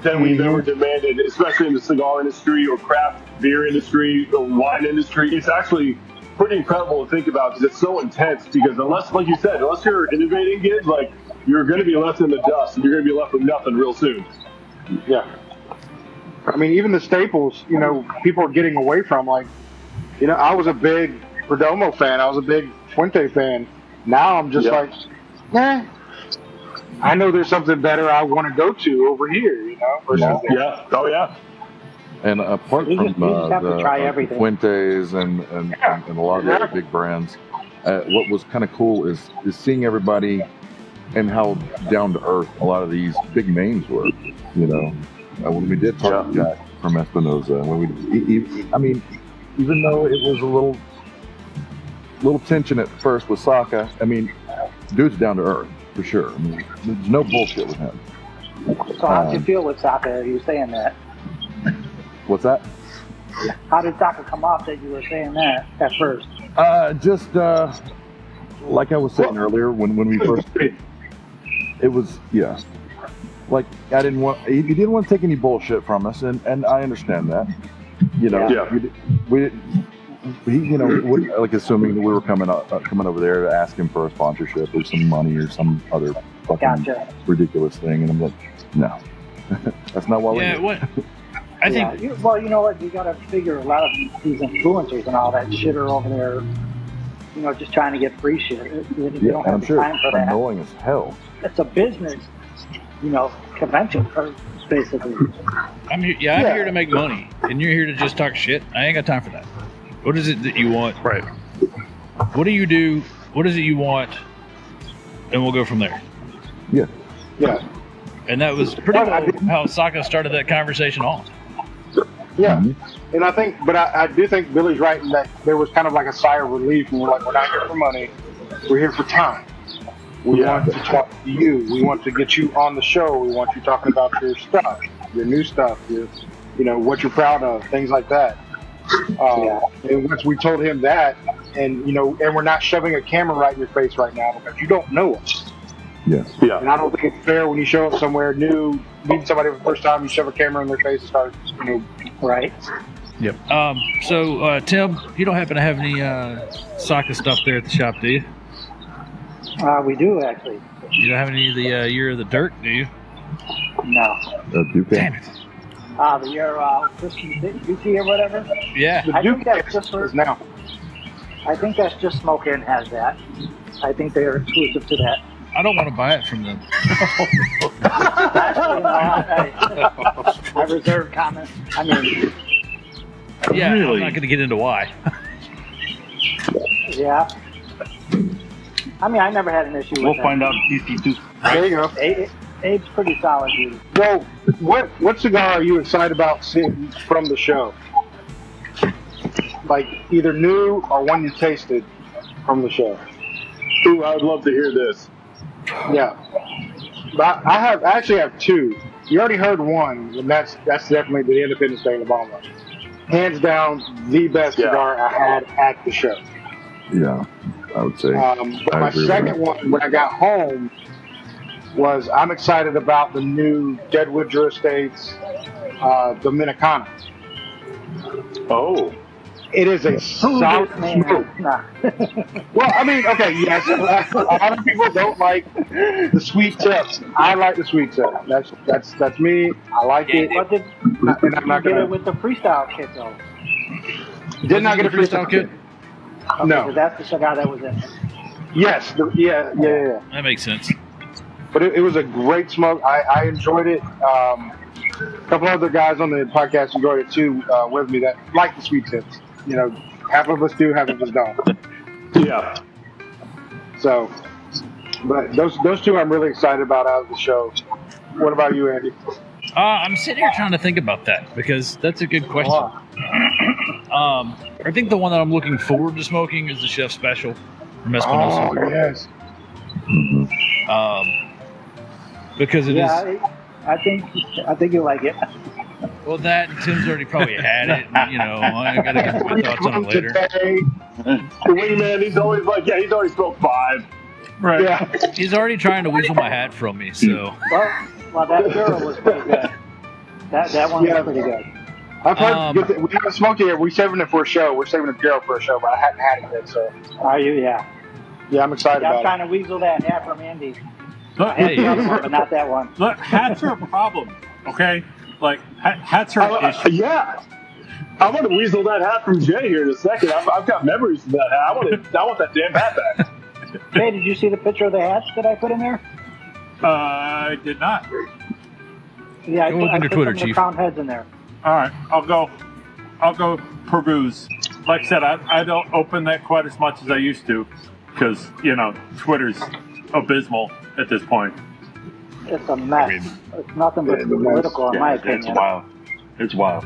than we've ever demanded, especially in the cigar industry or craft beer industry or wine industry. It's actually pretty incredible to think about because it's so intense. Because unless, like you said, unless you're innovating kids, you're going to be left in the dust and you're going to be left with nothing real soon. Yeah. I mean, even the staples, people are getting away from. I was a big Perdomo fan. I was a big Fuente fan. Now I'm just I know there's something better I want to go to over here, or something. Yeah. Oh, yeah. And apart from the Fuentes and a lot of the other big brands, what was kind of cool is seeing everybody and how down to earth a lot of these big names were. When we did talk to Jack from Espinosa, even though it was a little little tension at first with Sokka. I mean, dude's down to earth for sure. I mean, there's no bullshit with him. So how did you feel with Sokka? Are you saying that? What's that? How did Sokka come off that you were saying that at first? Just like I was saying earlier, when we first, it was like I didn't want he didn't want to take any bullshit from us, and I understand that. You know, like assuming that we were coming over there to ask him for a sponsorship or some money or some other fucking ridiculous thing, and I'm like, no, that's not what we're doing. What? I think. Well, you know what? You got to figure a lot of these influencers and all that shit are over there, you know, just trying to get free shit. You don't have I'm the sure time for it's that. annoying as hell. It's a business, you know, convention, basically. I'm here to make money, and you're here to just talk shit. I ain't got time for that. What is it that you want? Right. What do you do? What is it you want? And we'll go from there. Yeah. Yeah. And that was pretty well how Sokka started that conversation off. Yeah, and I do think Billy's right in that there was kind of like a sigh of relief, and we're like, we're not here for money, we're here for time. We want to talk to you. We want to get you on the show. We want you talking about your stuff, your new stuff, you know, what you're proud of, things like that. And once we told him that, and you know, and we're not shoving a camera right in your face right now because you don't know us. Yes. Yeah. And I don't think it's fair when you show up somewhere new, meeting somebody for the first time, you shove a camera in their face and start, you know, right? Yep. So Tim, you don't happen to have any Sokka stuff there at the shop, do you? We do, actually. You don't have any of the Year of the Dirt, do you? No. Damn it. The year Christian Duty or whatever? Yeah. I think that's just for now. I think that's just Smokin has that. I think they're exclusive to that. I don't want to buy it from them. I reserve comment. I mean, yeah, Really? I'm not going to get into why. yeah. I mean, I never had an issue with We'll that. find out in TC2. There you go. Abe's pretty solid, dude. Well, what cigar are you excited about seeing from the show? Like either new or one you tasted from the show? Ooh, I would love to hear this. Yeah, but I actually have two. You already heard one, and that's definitely the Independence Day Obama. Hands down, the best cigar I had at the show. Yeah, I would say. But my second one, when I got home, was I'm excited about the new Deadwood Drew Estates Dominicana. Oh. It is a solid smoke. Nah. Well, I mean, okay, yes. A lot of people don't like the sweet tips. I like the sweet tip. That's me. I like it. But did And I'm not get gonna. it with the freestyle kit though? Did not get a freestyle kit. Okay, No. so that's the cigar that was in it. Yes. Yeah. That makes sense. But it was a great smoke. I enjoyed it. A couple other guys on the podcast enjoyed it too with me that like the sweet tips. You know, half of us do, half of us don't. Yeah. So, but those two I'm really excited about out of the show. What about you, Andy? I'm sitting here trying to think about that because that's a good question. I think the one that I'm looking forward to smoking is the Chef Special from Espinosa. Oh, yes. Because it is. I think you like it. Well, that and Tim's already probably had it. And, you know, I got to get my thoughts on it later. The wingman, he's always like, yeah, he's already smoked 5. Right. Yeah. He's already trying to weasel my hat from me, so. Well, that girl was pretty good. That one was pretty good. I've heard we haven't smoked it yet. We're saving it for a show. We're saving it for a show, but I haven't had it yet. So. Are you? Yeah. Yeah, I'm excited I'm about trying to weasel that hat from Andy. Look, I had the other one, but not that one. Look, hats are a problem, okay? Like, hats are an issue. Yeah. I'm going to weasel that hat from Jay here in a second. I've got memories of that hat. I want that damn hat back. Hey, did you see the picture of the hats that I put in there? I did not. Yeah, Go look I into put Twitter, some of the Chief. crown heads in there. All right, I'll go peruse. Like I said, I don't open that quite as much as I used to because, you know, Twitter's abysmal at this point. It's a mess. It's nothing but political, in my opinion. It's wild. It's wild.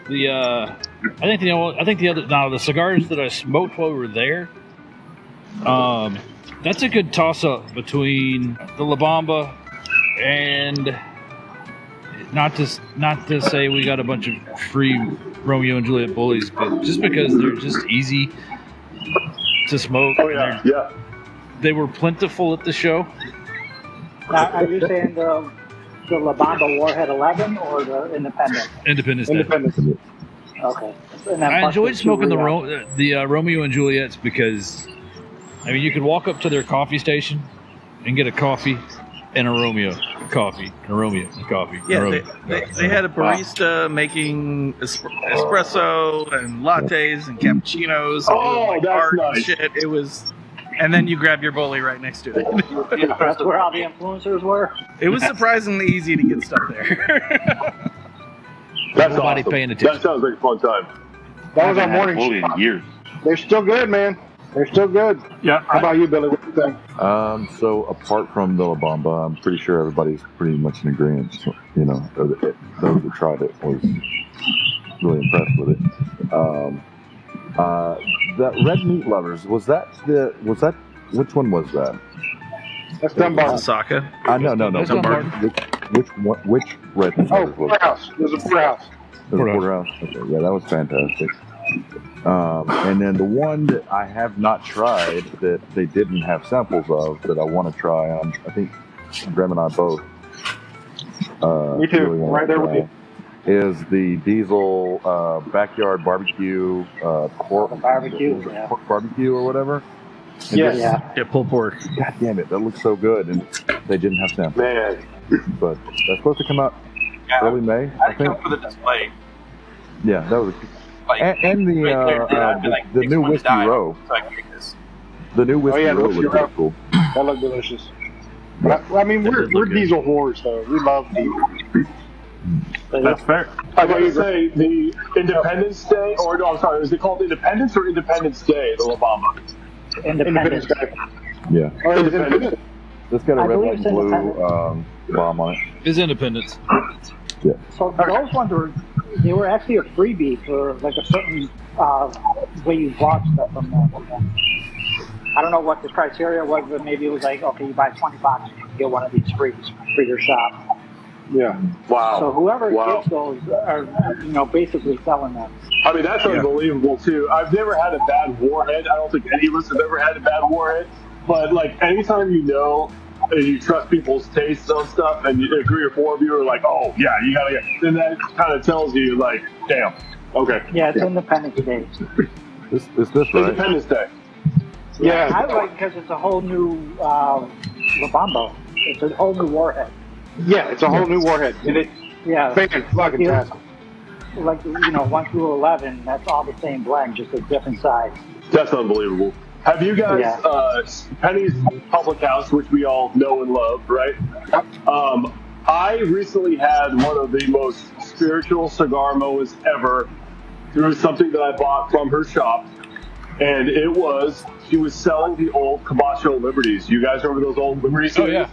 The I think the cigars that I smoked while we were there. That's a good toss-up between the La Bamba and not to say we got a bunch of free Romeo and Juliet bullies, but just because they're just easy to smoke. Oh yeah, yeah. They were plentiful at the show. Are you saying the La Bamba Warhead 11 or the Independent? Independence. Okay. And then I plus enjoyed the smoking the Rio. Romeo and Juliets because, I mean, you could walk up to their coffee station and get a coffee and a Romeo, a coffee, and a Romeo, a coffee. Yeah, a Romeo. they had a barista making espresso and lattes and cappuccinos. Oh, and that's art and nice. shit. It was, and then you grab your bully right next to it. That's where all the influencers were. It was surprisingly easy to get stuff there. That's Nobody awesome. paying attention. That sounds like a fun time. That was our I haven't had a morning bully shot. in years. They're still good, man. They're still good. Yeah. How about you, Billy? What do you think? So apart from the La Bamba, I'm pretty sure everybody's pretty much in agreement. So, you know, those that tried it was really impressed with it. That Red Meat Lovers, was that which one was that? That's Dunbar. Osaka. No. That's Dunbar. Which Red Meat Oh, Lovers was Porterhouse. There's a Porterhouse. it? Was Porterhouse. Okay, yeah, that was fantastic. And then the one that I have not tried that they didn't have samples of that I want to try on, I think Grimm and I both. Me too. really wanna Right there with try, you. Is the Diesel backyard barbecue pork Barbecue, yeah. pork barbecue or whatever? And Yes. just- Yeah. Yeah, pulled pork. God damn it, that looks so good, and they didn't have samples. Man, But that's supposed to come out early May, I I come think. for the display. Yeah, that was. Like, And the right there, dude, I'd be like, the next new one to whiskey die, row, so I can make this. the new whiskey yeah, the row whiskey was pretty row. cool. That looked delicious. But I mean, That we're did look good. diesel whores, though. We love diesel. That's fair. I gotta say the Independence Day, or no, I'm sorry, is it called Independence or Independence Day? The La Bamba. Independence Independent. Day. Yeah, Oh, it was Independence. it's got a I red, believe white, it's and blue Independence. bomb on it. Is Independence. So those ones they were actually a freebie for like a certain way you bought stuff from them. I don't know what the criteria was, but maybe it was like, okay, you buy $20, you can get one of these free for your shop. Yeah. Wow. So whoever Wow. gets those are, basically selling them. I mean, that's unbelievable too. I've never had a bad warhead. I don't think any of us have ever had a bad warhead. But like, anytime you know and you trust people's tastes on stuff, and 3 or 4 of you are like, "Oh yeah, you gotta get," then that kind of tells you like, "Damn, okay." Yeah, it's Independence Day. Is this right? Independence Day. Yeah. I like because it's a whole new La Bamba. It's a whole new warhead. Yeah, it's a whole new warhead. And it's Yeah. fucking tastic. Like, 1 through 11, that's all the same blend, just a different size. That's unbelievable. Have you guys, Penny's Public House, which we all know and love, right? I recently had one of the most spiritual cigar moments ever through something that I bought from her shop. And she was selling the old Cabacho Liberties. You guys remember those old Liberty series? yeah.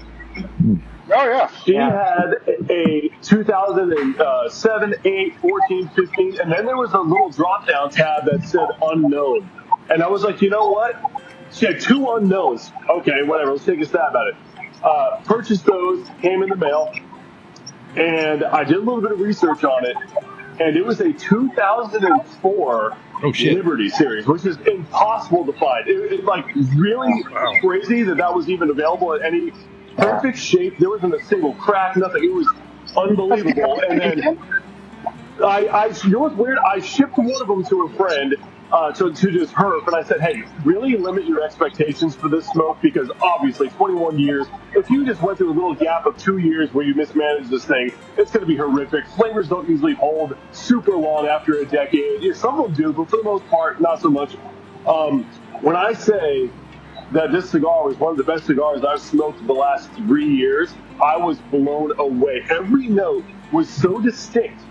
Oh, yeah. She had a 2007, 8, 14, 15, and then there was a little drop-down tab that said unknown. And I was like, you know what? She had 2 unknowns. Okay, whatever. Let's take a stab at it. Purchased those, came in the mail, and I did a little bit of research on it, and it was a 2004 Liberty series, which is impossible to find. It like really crazy that was even available at any perfect shape. There wasn't a single crack, nothing. It was unbelievable. And then you know what's weird? I shipped one of them to a friend, to just her, and I said, hey, really limit your expectations for this smoke, because obviously 21 years, if you just went through a little gap of 2 years where you mismanaged this thing, it's going to be horrific. Flavors don't usually hold super long after a decade. Yeah, some of them do, but for the most part, not so much. When I say that this cigar was one of the best cigars I've smoked the last 3 years, I was blown away. Every note was so distinct.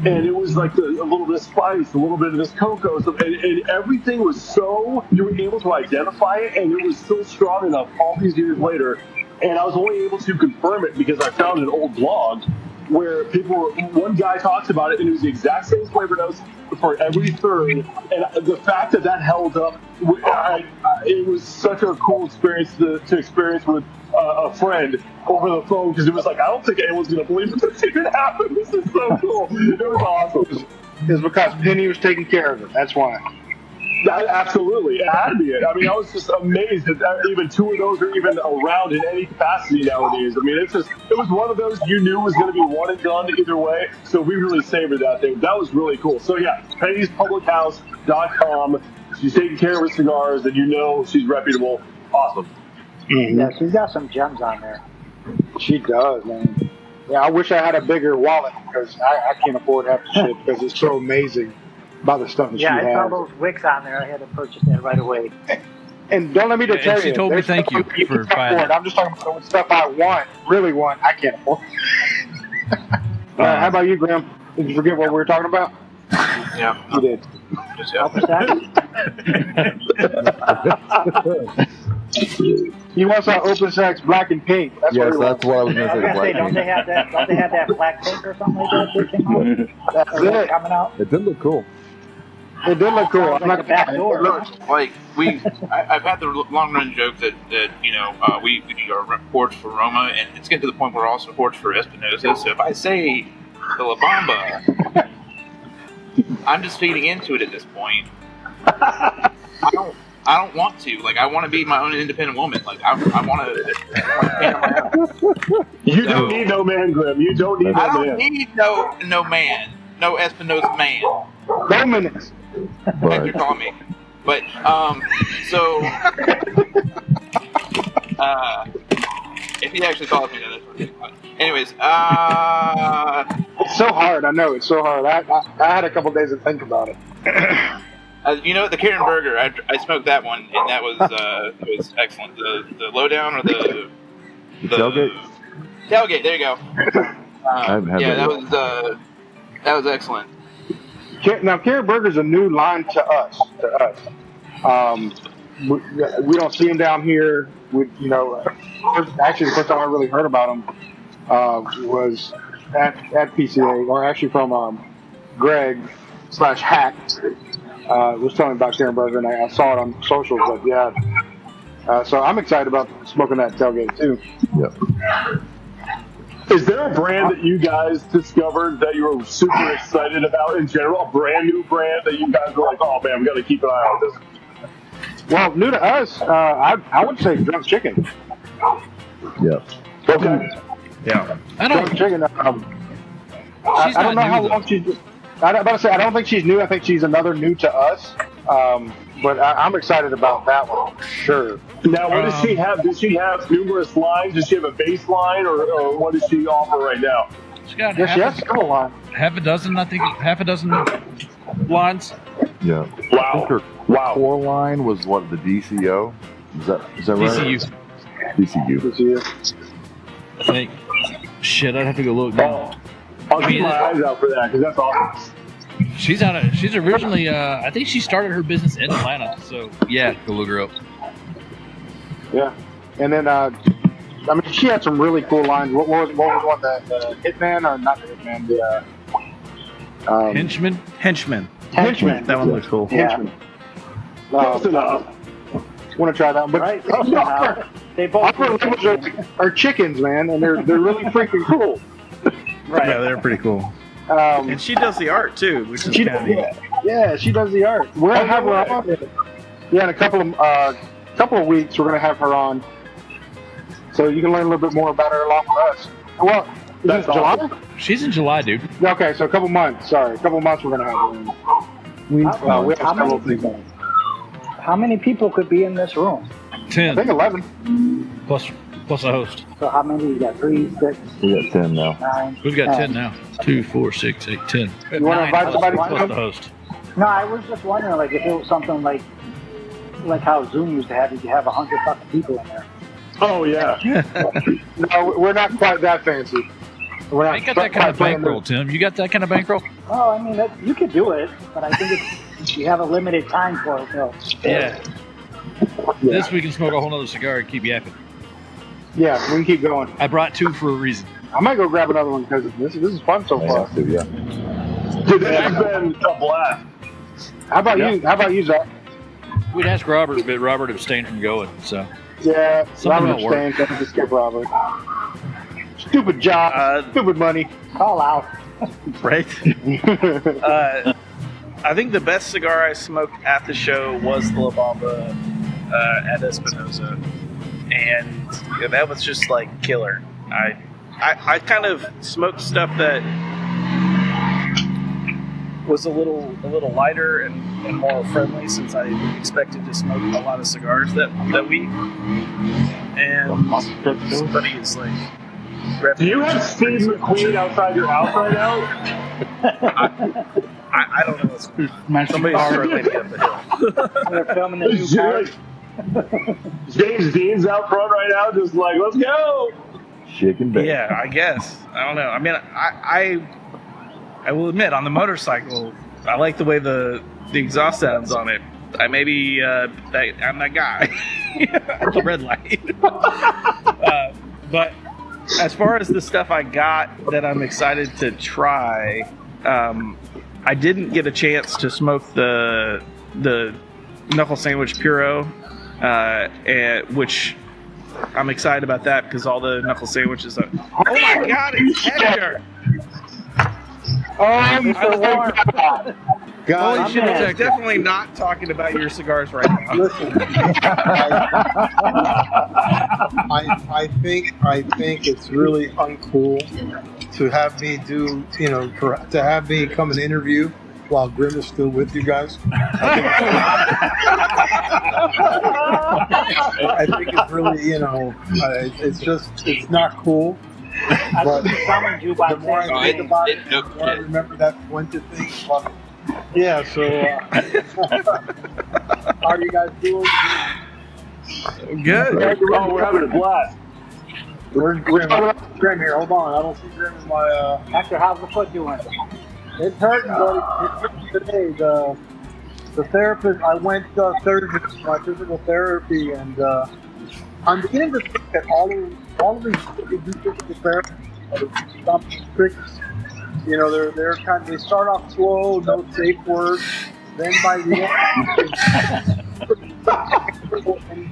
And it was like a little bit of spice, a little bit of this cocoa, and everything was so, you were able to identify it, and it was still strong enough all these years later. And I was only able to confirm it because I found an old blog where one guy talks about it, and it was the exact same flavor notes for every third. And the fact that held up, it was such a cool experience to experience with a friend over the phone, because it was like, I don't think anyone's going to believe this even happened. This is so cool. It was awesome. It's because Penny was taking care of it. That's why. Absolutely, it had to be it. I mean, I was just amazed that even two of those are even around in any capacity nowadays. I mean, it was one of those you knew was going to be one and done either way, so we really savored that thing. That was really cool. So yeah, Penny'sPublicHouse.com. She's taking care of her cigars, and you know she's reputable. Awesome. Mm-hmm. Yeah, she's got some gems on there. She does, man. Yeah, I wish I had a bigger wallet, because I can't afford half the shit, because it's so amazing about the stuff that she has. Yeah, I saw those wicks on there. I had to purchase that right away. And don't let me tell you, she told me thank you for buying it. I'm just talking about the stuff I really want, I can't afford. How about you, Grimm? Did you forget what we were talking about? Yeah. You did. He wants our open sex black and pink. That's yes, what that's what I was going to say. Black Don't they have that black pink or something like that? Came out? That's it. Coming out. It did look cool. It did look cool. I'm Like not the back door. Like I've had the long run joke that you know we do our Porch for Roma, and it's getting to the point where we're also Porch for Espinosa. So if I say the La Bamba, I'm just feeding into it at this point. I don't want to. Like, I want to be my own independent woman. Like, I want to. You don't need no man, Grimm. You don't need no man. I don't need no man. No Espinosa man. No minutes. Thank you for calling me. But, so. If he actually calls me, then that's okay. But anyways, It's so hard. I know. It's so hard. I had a couple days to think about it. you know, the Karen Burger, I smoked that one, and that was it was excellent. The lowdown or the tailgate? Tailgate, there you go. I haven't had yeah, that that was excellent. Now, Karen Burger's a new line to us. We don't see him down here. Actually, the first time I really heard about him was at PCA, or actually from Greg /Hack. Was telling me about Karen Burger, and I saw it on socials. But yeah, so I'm excited about smoking that tailgate too. Yep. Is there a brand that you guys discovered that you were super excited about in general? A brand new brand that you guys were like, oh man, we got to keep an eye on this? Well, new to us, I would say Drunk Chicken. Yeah. Okay. Yeah. Drunk Chicken. I don't know how long she's. I'm about to say, I don't think she's new. I think she's another new to us. But I'm excited about that one, sure. Now, what does she have? Does she have numerous lines? Does she have a base line, or what does she offer right now? She got Yes, she has a couple lines. half a dozen lines. Yeah. Wow. I think her core line was what, the DCO? Is that right? DCU. I think. Shit, I'd have to go look now. I'll keep my eyes out for that, because that's awesome. She's originally, I think she started her business in Atlanta. So yeah, go look her up. Yeah, and then I mean, she had some really cool lines. What was one, the Hitman, or not the Hitman, the Henchman. That one looks cool. Henchman. Close enough. Want to try that one? But Right, close enough. They both are chickens, man, and they're really freaking cool. right. Yeah, they're pretty cool. And she does the art too, which is She kind of does, neat. yeah, she does the art. We're gonna have her on. Yeah, in a couple of weeks, we're gonna have her on, so you can learn a little bit more about her along with us. Well, that's July. She's in July, dude. Okay, so a couple months. Sorry, a couple months. We're gonna have her in. We have several things on. How many people could be in this room? 10. I think 11. Plus a host. So how many? You got 3, 6, We got 10 now. 9. We've got 10 now. 2, 4, 6, 8, 10. You want to invite somebody to Plus come? the host. No, I was just wondering, like, if it was something like how Zoom used to have, you could have 100 fucking people in there. Oh, yeah. No, we're not quite that fancy. We're not I ain't got that kind of quite bankroll, Tim. You got that kind of bankroll? Oh, I mean, you could do it, but I think you have a limited time for it, though. Yeah. This we can smoke a whole nother cigar and keep yapping. Yeah, we can keep going. I brought 2 for a reason. I might go grab another one because this is fun so I far. have to, yeah. Dude, this has been a blast. How about you? How about you, Zach? We'd ask Robert, but Robert abstained from going. So Yeah, Something Robert don't work. abstained. Don't just skip Robert. Stupid job. Stupid money. Call out. Right? I think the best cigar I smoked at the show was the La Bamba at Espinosa, and yeah, that was just like killer. I kind of smoked stuff that was a little lighter and more friendly, since I expected to smoke a lot of cigars that week. And somebody is like, Do you have Steve McQueen outside your house right now? I don't know. Somebody's struggling to get up the hill. They're filming the new car. James Dean's out front right now, just like, let's go. Chicken bacon. Yeah, I guess. I don't know. I mean, I will admit, on the motorcycle, I like the way the exhaust sounds on it. I'm that guy. The red light. But as far as the stuff I got that I'm excited to try, I didn't get a chance to smoke the knuckle sandwich Puro, which I'm excited about that because all the knuckle sandwiches are. Oh my God, it's Hector! God, Holy shit, I'm definitely not talking about your cigars right now. listen. I think it's really uncool to have me do, to have me come and interview while Grimm is still with you guys. I think it's really, it's not cool. But Summoned you by the more I think about it, the more I remember that winter thing. But yeah, so how are you guys doing? Good. Oh, we're having a blast. Where's Grimm? Grimm here. Hold on. I don't see Grimm in my. Hector, how's the foot doing? It's hurting, buddy. It's hurting today. The therapist. I went Thursday to my physical therapy, and I'm beginning to think that all of these people do physical therapy, some tricks. They're they start off slow, no safe words, then by the end,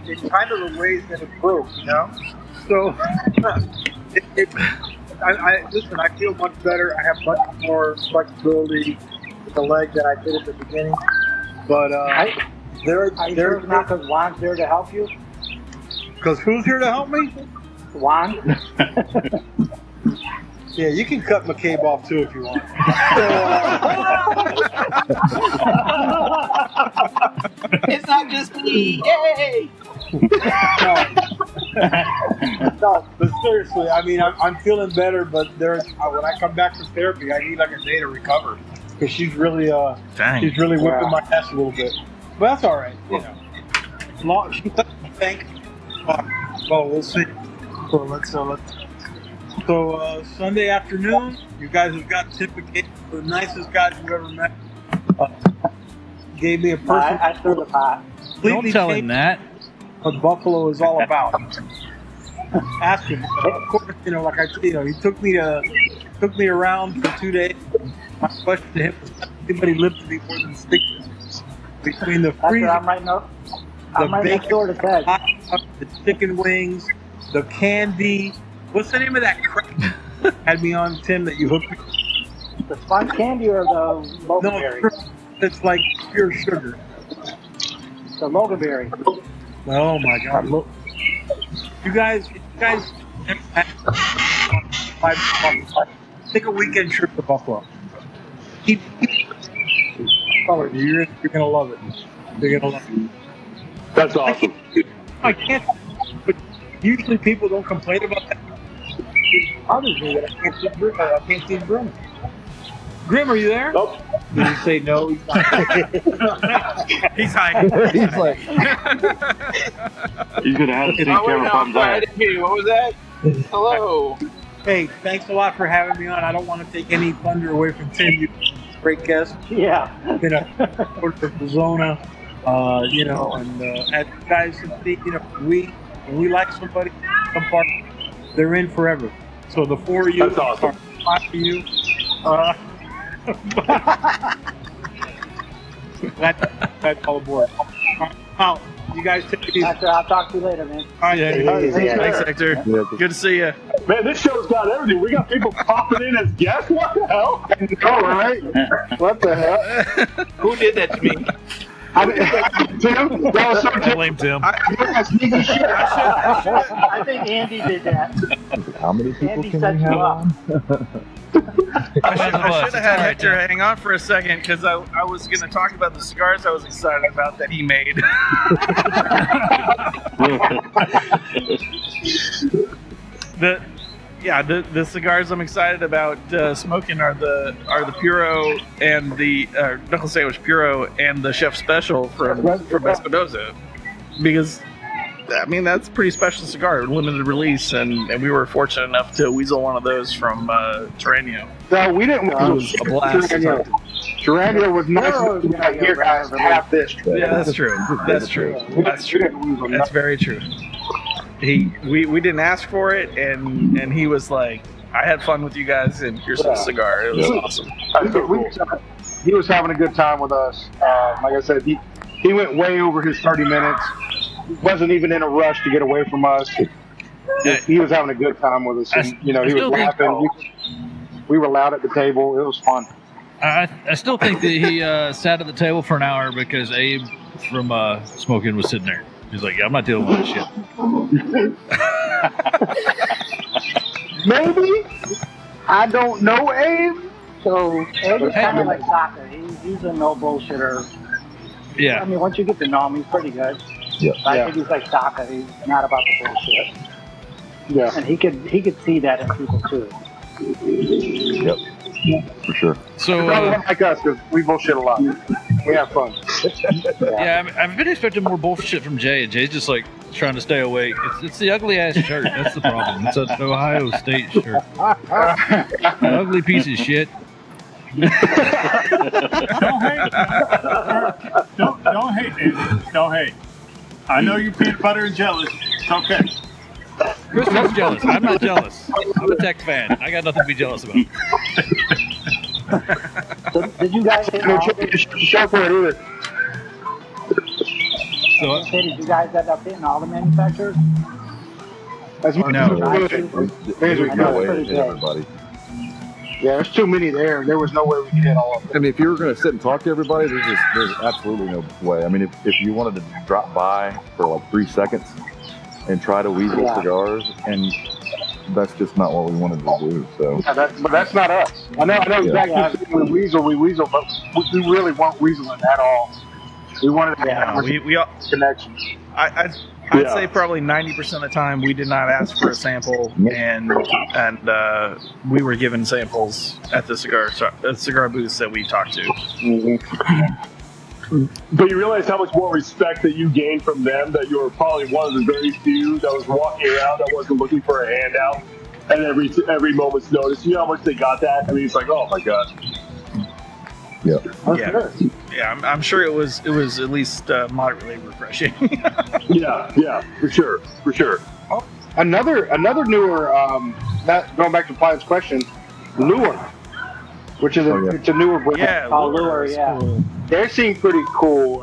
in kind of the ways that it broke, So, listen, I feel much better. I have much more flexibility with the leg than I did at the beginning. But Are you sure it's not because Juan's there to help you? because who's here to help me? Juan? Yeah, you can cut McCabe off too if you want. It's not just me. Yay! No, but seriously, I mean, I'm feeling better, but when I come back from therapy, I need like a day to recover because she's really whipping my ass a little bit. But that's all right, She doesn't think. Well, we'll see. So let's. So Sunday afternoon, you guys have got Tim McCabe, the nicest guy you've ever met. Gave me a personal. I stir the pot. don't tell him that. What Buffalo is all about. Ask him. Of course, like I said, he took me around for 2 days. My question to him was, anybody lived to be more than 6 years? Between the freezer, I'm right next door to Ted. the chicken wings, the candy. What's the name of that crap? Had me on, Tim, that you hooked me. The sponge candy or the loganberry? No, it's like pure sugar. The loganberry. Oh my God! Look, you guys, take a weekend trip to Buffalo. You're gonna love it. You're gonna love it. That's awesome. I can't. But usually people don't complain about that. It bothers me that I can't see Grimm. Grimm, are you there? Nope. Did he say no? He's not. He's hiding. He's like, He's gonna have to see camera problems I out. didn't hear you. What was that? Hello. Hey, thanks a lot for having me on. I don't want to take any thunder away from Tim. You're a great guest. Yeah. Been a supporter of Arizona, and as you guys can see, when we like somebody, some part, they're in forever. So the 4 of you, That's awesome. 5 of you. That's all aboard. Well, you guys take it easy. Hector, I'll talk to you later, man. All right, Yeah. Take Thanks, care. Hector. Yeah, Good to see you. Man, this show's got everything. We got people popping in as guests. What the hell? All right. What the hell? Who did that to me? Tim, that was so I Tim. blame Tim. That's sneaky shit. I think Andy did that. How many people Andy can set we you have up. on? I should have had Hector hang on for a second because I was going to talk about the cigars I was excited about that he made. The cigars I'm excited about smoking are the Puro and the Knuckle Sandwich Puro and the Chef Special from Espinosa, because I mean that's a pretty special cigar, limited release, and we were fortunate enough to weasel one of those from Terranio. No, we didn't. It was a blast. Geranio was nice enough to be like, here guys, have this. Yeah, that's true. That's true. That's true. That's very true. We didn't ask for it, and he was like, I had fun with you guys, and here's the cigar. It was awesome. He was having a good time with us. Like I said, he went way over his 30 minutes. Wasn't even in a rush to get away from us. He was having a good time with us, and he was laughing. We were loud at the table. It was fun. I still think that he sat at the table for an hour because Abe from Smoking was sitting there. He's like, yeah, I'm not dealing with this shit. Maybe. I don't know Abe. So Abe is kind of like soccer. He's a no bullshitter. Yeah. I mean, once you get to know him, he's pretty good. Yeah. I think he's like soccer. He's not about the bullshit. Yeah. And he could see that in people too. Yep. For sure. So probably not like us because we bullshit a lot. We have fun. yeah, I've been expecting more bullshit from Jay, and Jay's just like trying to stay awake. It's the ugly ass shirt. That's the problem. It's an Ohio State shirt. An ugly piece of shit. Don't hate. Don't hate, Andy. Don't hate. I know you're peanut butter and jealous. It's okay. Kristen's jealous. I'm not jealous. I'm a Tech fan. I got nothing to be jealous about. So did you guys hit all the, Show for it either. So did you guys end up hitting all the manufacturers? As much No. as we could. There's I know no it's way pretty to hit good. everybody. Yeah, there's too many there. There was no way we could hit all of them. I mean, if you were going to sit and talk to everybody, there's absolutely no way. I mean, if you wanted to drop by for like 3 seconds and try to weasel cigars, and that's just not what we wanted to do. So, Yeah, but that's not us. I know exactly. We weasel, but we really weren't weaseling at all. We wanted to have We connection. I'd say probably 90% of the time we did not ask for a sample, and we were given samples at the cigar booths that we talked to. But you realize how much more respect that you gained from them, that you were probably one of the very few that was walking around that wasn't looking for a handout at every moment's notice. You know how much they got that? I mean, it's like, oh my God. Yeah, I'm sure it was at least moderately refreshing. Yeah, for sure. Another newer. That going back to Pilate's question, Lure, which is it's a newer brand. Yeah, Lure, yeah. Cool. They seem pretty cool.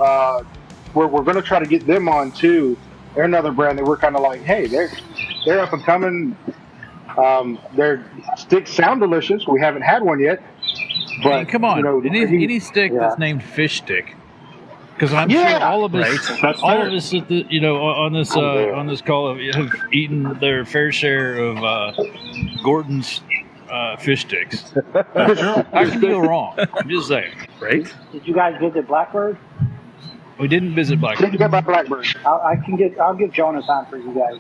We're going to try to get them on too. They're another brand that we're kind of like, hey, they're up and coming. Their sticks sound delicious. We haven't had one yet. But, I mean, come on, any stick that's named Fish Stick, because I'm sure all of us, on this call have eaten their fair share of Gordon's fish sticks. I could go wrong. I'm just saying, right? Did you guys visit Blackbird? We didn't visit Blackbird. Didn't get by Blackbird. I'll give Jonas on for you guys.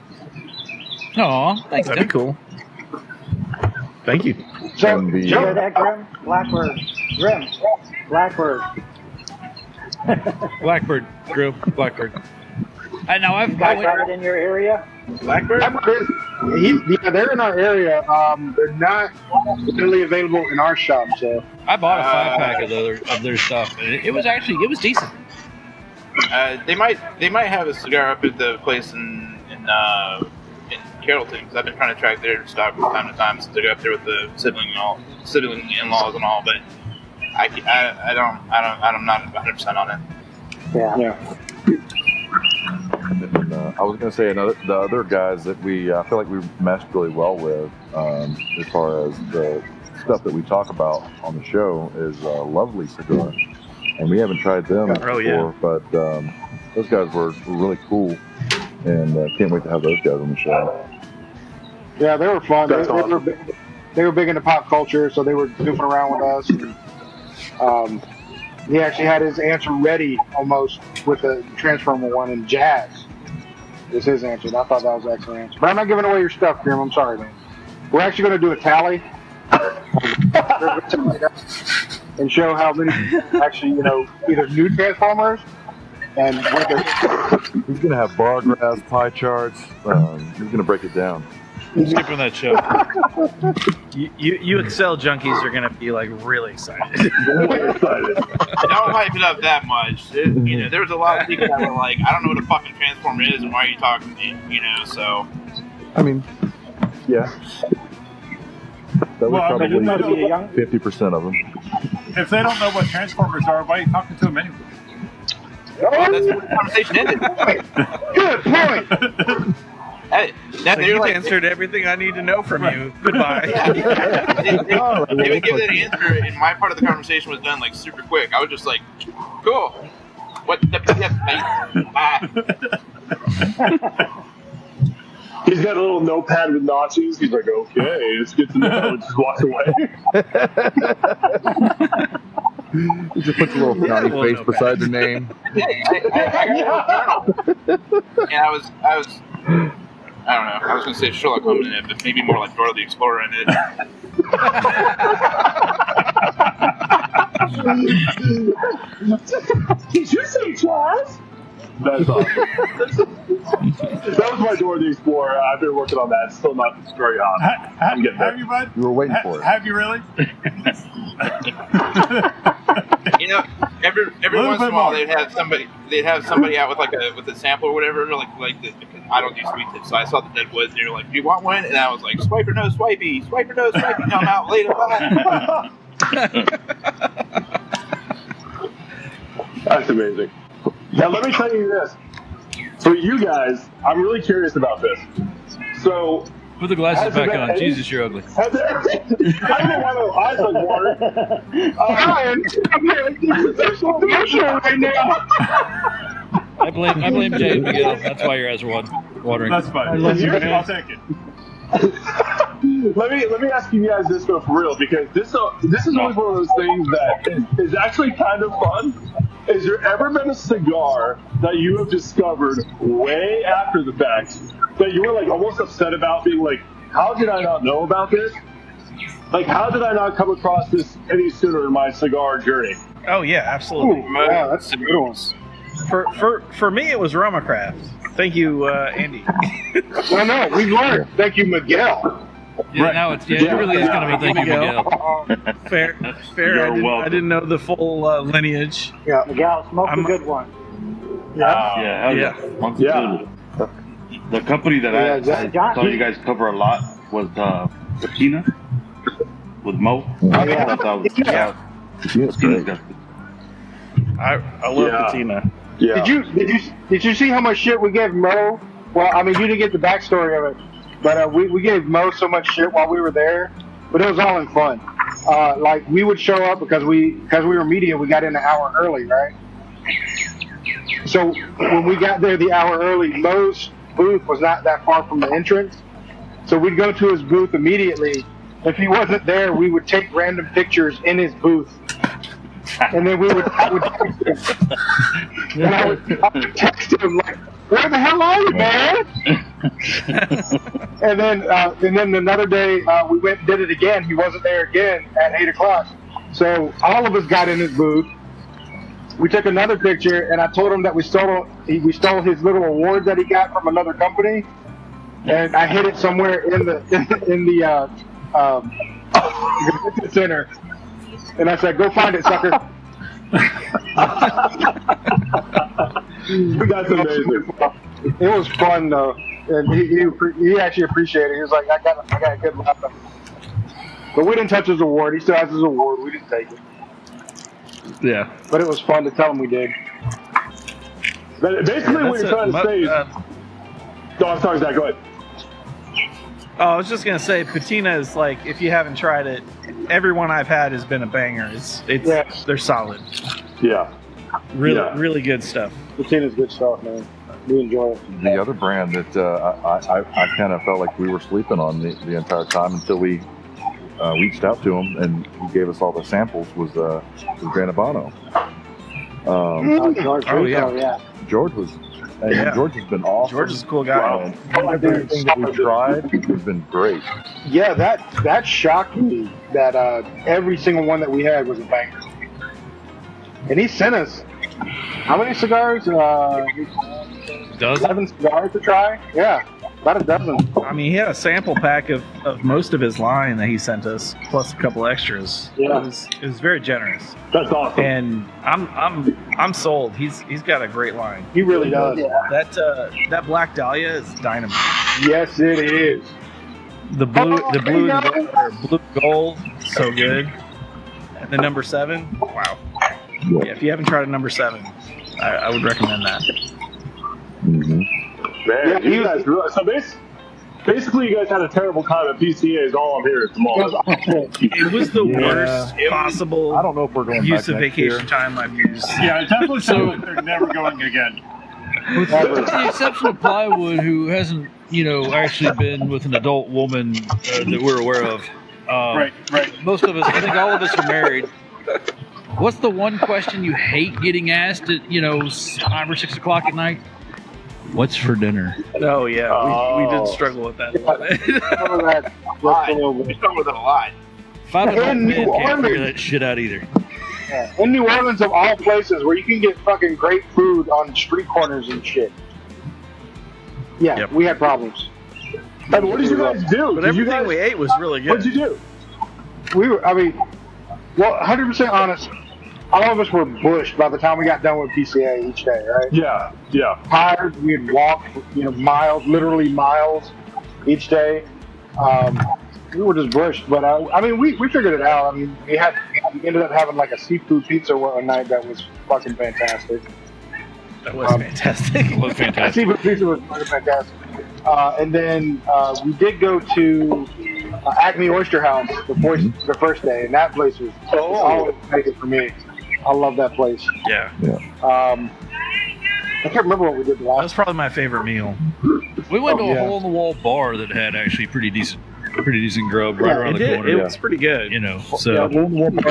Aw, thanks. That'd be cool. Thank you. So, You hear that, Grimm? Blackbird. Grimm. Blackbird. Blackbird, Grill, Blackbird. I know. You guys have it in your area? Blackbird? They're in our area. They're not really available in our shop. So I bought a 5-pack of their stuff, and it was decent. They might have a cigar up at the place in Carrollton because I've been trying to track their stock from time to time since I got up there with the sibling in-laws and all. But I'm not 100% on it. Yeah. And, I was going to say the other guys that I feel like we meshed really well with, as far as the stuff that we talk about on the show, is Lovely Cigar, and we haven't tried them before, but those guys were really cool, and can't wait to have those guys on the show. Yeah, they were fun. They were big into pop culture, so they were goofing around with us. And, he actually had his answer ready almost with the Transformer one, and Jazz is his answer. And I thought that was an excellent answer. But I'm not giving away your stuff, Grimm. I'm sorry, man. We're actually going to do a tally and show how many actually, either new Transformers and what they're... He's going to have bar graphs, pie charts. He's going to break it down. Skipping that show. You Excel junkies are gonna be like really excited. Really excited. Don't hype it up that much. There was a lot of people that were like, I don't know what a fucking Transformer is and why are you talking to me, so. I mean, yeah. That was probably 50% of them. If they don't know what Transformers are, why are you talking to them anyway? Well, that's where the conversation ended. Good point. Hey, so you've answered everything I need to know from you. Goodbye. They would give that answer, and my part of the conversation was done like super quick. I was just like, cool. What the bye. He's got a little notepad with Nazis. He's like, okay, it's good to know. And just walks away. He just puts a little frowny face beside the name. I got a little journal. And I was I don't know. I was going to say Sherlock Holmes in it, but maybe more like Dora the Explorer in it. Did you say Charles? That's awesome. That was my Dora the Explorer. I've been working on that. It's still not very hot. I'm getting there. Have you, bud? You were waiting for it. Have you really? Every once in a while they'd have somebody out with with a sample or whatever, because I don't do sweet tips, so I saw the dead woods and they were like, do you want one? And I was like, swipe or no swipey, come out later. That's amazing. Now let me tell you this. For you guys, I'm really curious about this. So put the glasses back on. Jesus, you're ugly. I don't know why my eyes like water. Ryan, I'm emotional right now. I blame Jay and Miguel. That's why your eyes are watering. That's fine. I'll take it. Let me ask you guys this though, for real, because this is always one of those things that is actually kind of fun. Has there ever been a cigar that you have discovered way after the fact that you were like almost upset about, being like, how did I not know about this? Like, how did I not come across this any sooner in my cigar journey? Oh yeah, absolutely. Ooh, wow, that's a good one. For me, it was Roma Craft. Thank you, Andy. No, we've learned. Thank you, Miguel. Yeah, right. Now it really is kind of a thank you, Miguel. Fair. I didn't know the full lineage. Yeah, Miguel, smoke a good one. Yeah. The company that I saw you guys cover a lot was Patina with Mo. Patina's great. I love Patina. Yeah. Did you see how much shit we gave Mo? Well, I mean, you didn't get the backstory of it, but we gave Mo so much shit while we were there, but it was all in fun. Like, we would show up because we were media. We got in an hour early, right? So when we got there the hour early, Mo's booth was not that far from the entrance, so we'd go to his booth immediately. If he wasn't there, we would take random pictures in his booth. And then I would text him. And I would text him like, where the hell are you, man? and then another day, we went and did it again. He wasn't there again at 8 o'clock. So all of us got in his booth. We took another picture, and I told him that we stole his little award that he got from another company. And I hid it somewhere in the center. And I said, go find it, sucker. That's amazing. It was fun, though. and he actually appreciated it. He was like, I got a good laugh. But we didn't touch his award. He still has his award. We didn't take it. Yeah. But it was fun to tell him we did. But basically, what you're trying to say is. No, I'm sorry, Zach. Go ahead. Oh, I was just gonna say, patina is like, if you haven't tried it, everyone I've had has been a banger. They're solid. Yeah. Really good stuff. Patina's good stuff, man. We enjoy it. The other brand that I kind of felt like we were sleeping on the entire time until we reached out to him and he gave us all the samples was Gran Habano. George. Yeah. George was. And George has been awesome. George is a cool guy. Everything that we've tried has been great. Yeah, that shocked me that every single one that we had was a banger. And he sent us how many cigars? Dozen? 7 cigars to try? Yeah, about a dozen. I mean, he had a sample pack of most of his line that he sent us, plus a couple extras. Yeah. It was very generous. That's awesome. And I'm sold. He's got a great line. He really does. Yeah. That Black Dahlia is dynamite. Yes, it is. The blue gold, so good. And the number 7, wow. Yeah, if you haven't tried a number 7, I would recommend that. Mm-hmm. Man, you guys really, so basically you guys had a terrible time at PCA is all I'm hearing at the moment. It was the worst possible I don't know if we're going use back of next vacation year. time I've used. Yeah, it definitely sounds like they're never going again. With the exception of Plywood, who hasn't, actually been with an adult woman that we're aware of. Right. Most of us, I think all of us are married. What's the one question you hate getting asked at, 5 or 6 o'clock at night? What's for dinner? Oh yeah, we did struggle with that a little bit. We struggle with it a lot. 5 adult In men New can't figure Orleans. that shit out either. Yeah. In New Orleans, of all places, where you can get fucking great food on street corners and shit. Yeah, Yep. we had problems. Hey, but what did you guys do? But Did you everything guys, we ate was really good. What did you do? We were, 100% honest, all of us were bushed by the time we got done with PCA each day, right? Yeah. Tired, we had walked, miles, literally miles each day. We were just bushed, but we figured it out. I mean, we ended up having like a seafood pizza one night that was fucking fantastic. That was fantastic. It was fantastic. Seafood pizza was fucking fantastic. And then we did go to Acme Oyster House the first day, and that place was always make it for me. I love that place. Yeah. I can't remember what we did the That last. was probably my favorite meal. We went to a yeah. hole-in-the-wall bar that had actually pretty decent grub right around the corner. It was pretty good. So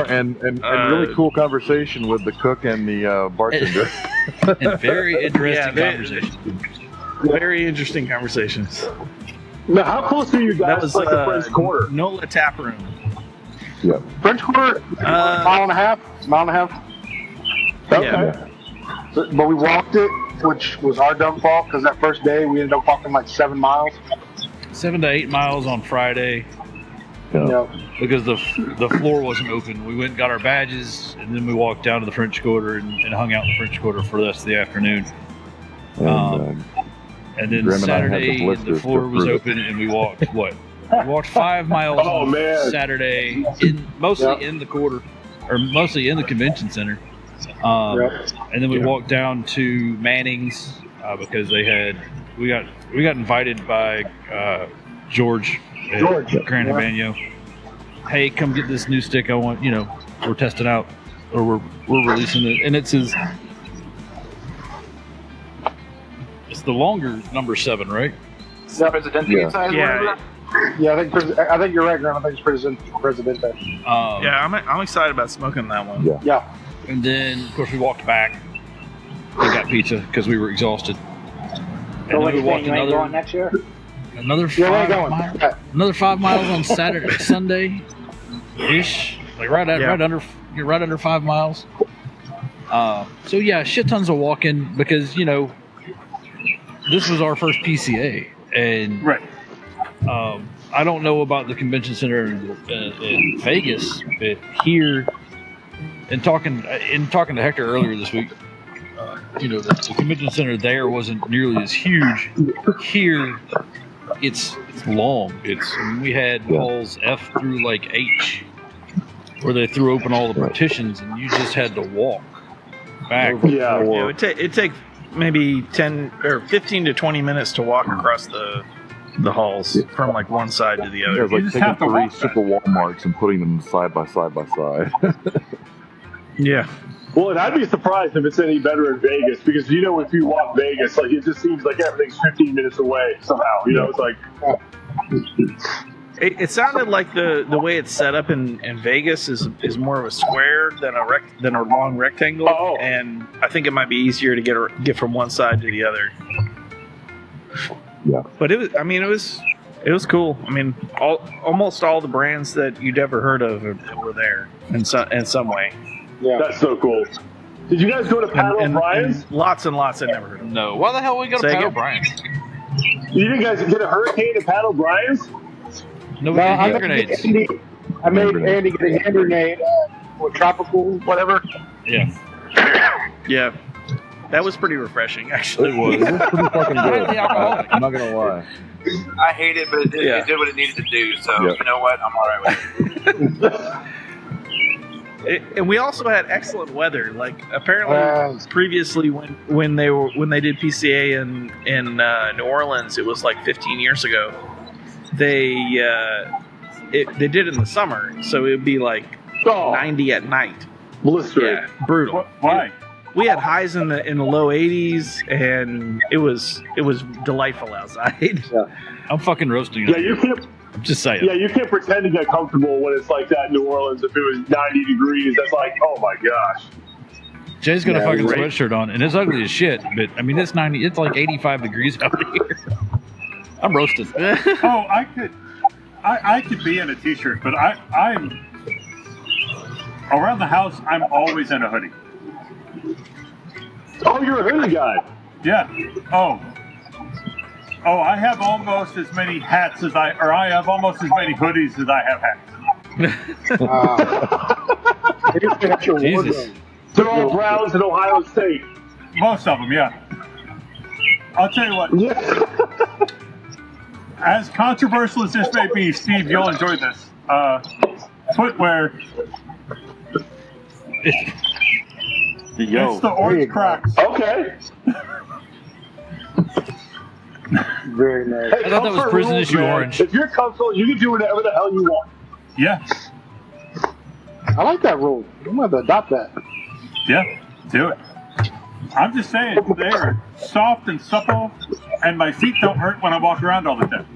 and really cool conversation with the cook and the bartender. and very interesting Yeah, conversation. Very interesting conversations. Now, how close are you guys That was to like the French Quarter? Nola Tap Room. Yeah. French Quarter, mile and a half. Okay. Yeah. But we walked it, which was our dumb fault because that first day we ended up walking like 7 miles. 7 to 8 miles on Friday Yeah. because the floor wasn't open. We went and got our badges, and then we walked down to the French Quarter and hung out in the French Quarter for the rest of the afternoon. And, And then Grimm and I had the Saturday, the blisters floor to was prove it. open, and we walked We walked 5 miles Oh, on man. Saturday, mostly in the quarter, or mostly in the convention center. And then we walked down to Manning's because we got invited by George at Grand Habano. Hey, come get this new stick. I want, we're testing out, or we're releasing it, and it's the longer number 7, right? Presidente size, Yeah. Yeah, I think you're right, Graham. I think it's Presidente. Yeah, I'm excited about smoking that one. Yeah. Yeah. And then, of course, we walked back and got pizza because we were exhausted. And So then what we you walked saying, you ain't going next year? another Yeah, where 5 you going? miles. Another 5 miles on Saturday, Sunday, ish, like right under 5 miles. So yeah, shit tons of walking because this was our first PCA, and Right. I don't know about the convention center in Vegas, but here, in talking to Hector earlier this week, the convention center there wasn't nearly as huge. Here, it's long. We had halls F through like H, where they threw open all the partitions, and you just had to walk back. Yeah. It'd take maybe 10 or 15 to 20 minutes to walk across the halls from like one side to the It other. was like just taking have to 3 walk super Walmarts and putting them side by side by side. Yeah. Well, and I'd be surprised if it's any better in Vegas because if you walk Vegas, like it just seems like everything's 15 minutes away somehow. It's like. It sounded like the way it's set up in Vegas is more of a square than a long rectangle, and I think it might be easier to get from one side to the other. Yeah. But it was cool. I mean, almost all the brands that you'd ever heard of were there in some way. Yeah. That's so cool. Did you guys go to Pat O'Brien's? And lots and lots I never heard of. No. Why the hell we go to Pat O'Brien's? You didn't guys get a hurricane at Pat O'Brien's? No, we had hand grenades. I made Andy get a hand grenade or tropical, whatever. Yeah. Yeah. That was pretty refreshing, actually. It was pretty fucking good. I'm not gonna lie. I hate it, but it did what it needed to do. So you know what? I'm all right with it. And we also had excellent weather. Like apparently, previously when they did PCA in New Orleans, it was like 15 years ago. They did it in the summer, so it would be like 90 at night. Blistering. Yeah, brutal. Why? We had highs in the low 80s, and it was delightful outside. Yeah. I'm fucking roasting. Yeah, you can't. I'm just saying. Yeah, you can't pretend to get comfortable when it's like that in New Orleans. If it was 90 degrees, that's like, oh my gosh. Jay's got a fucking sweatshirt on, and it's ugly as shit. But I mean, it's like 85 degrees out here. I'm roasted. I could be in a t-shirt, but I'm around the house. I'm always in a hoodie. Oh, you're a hoodie guy. Yeah. Oh, I have almost as many hats I have almost as many hoodies as I have hats. Jesus. They're all Browns in Ohio State. Most of them, yeah. I'll tell you what. Yeah. As controversial as this may be, Steve, you'll enjoy this. Footwear. Yo. It's the orange Crocs. Okay. Very nice. Hey, I thought that was comfort prison rules, issue man. orange. If you're comfortable, you can do whatever the hell you want. Yeah. I like that rule. I'm going to adopt that. Yeah. Do it. I'm just saying, they're soft and supple, and my feet don't hurt when I walk around all the time.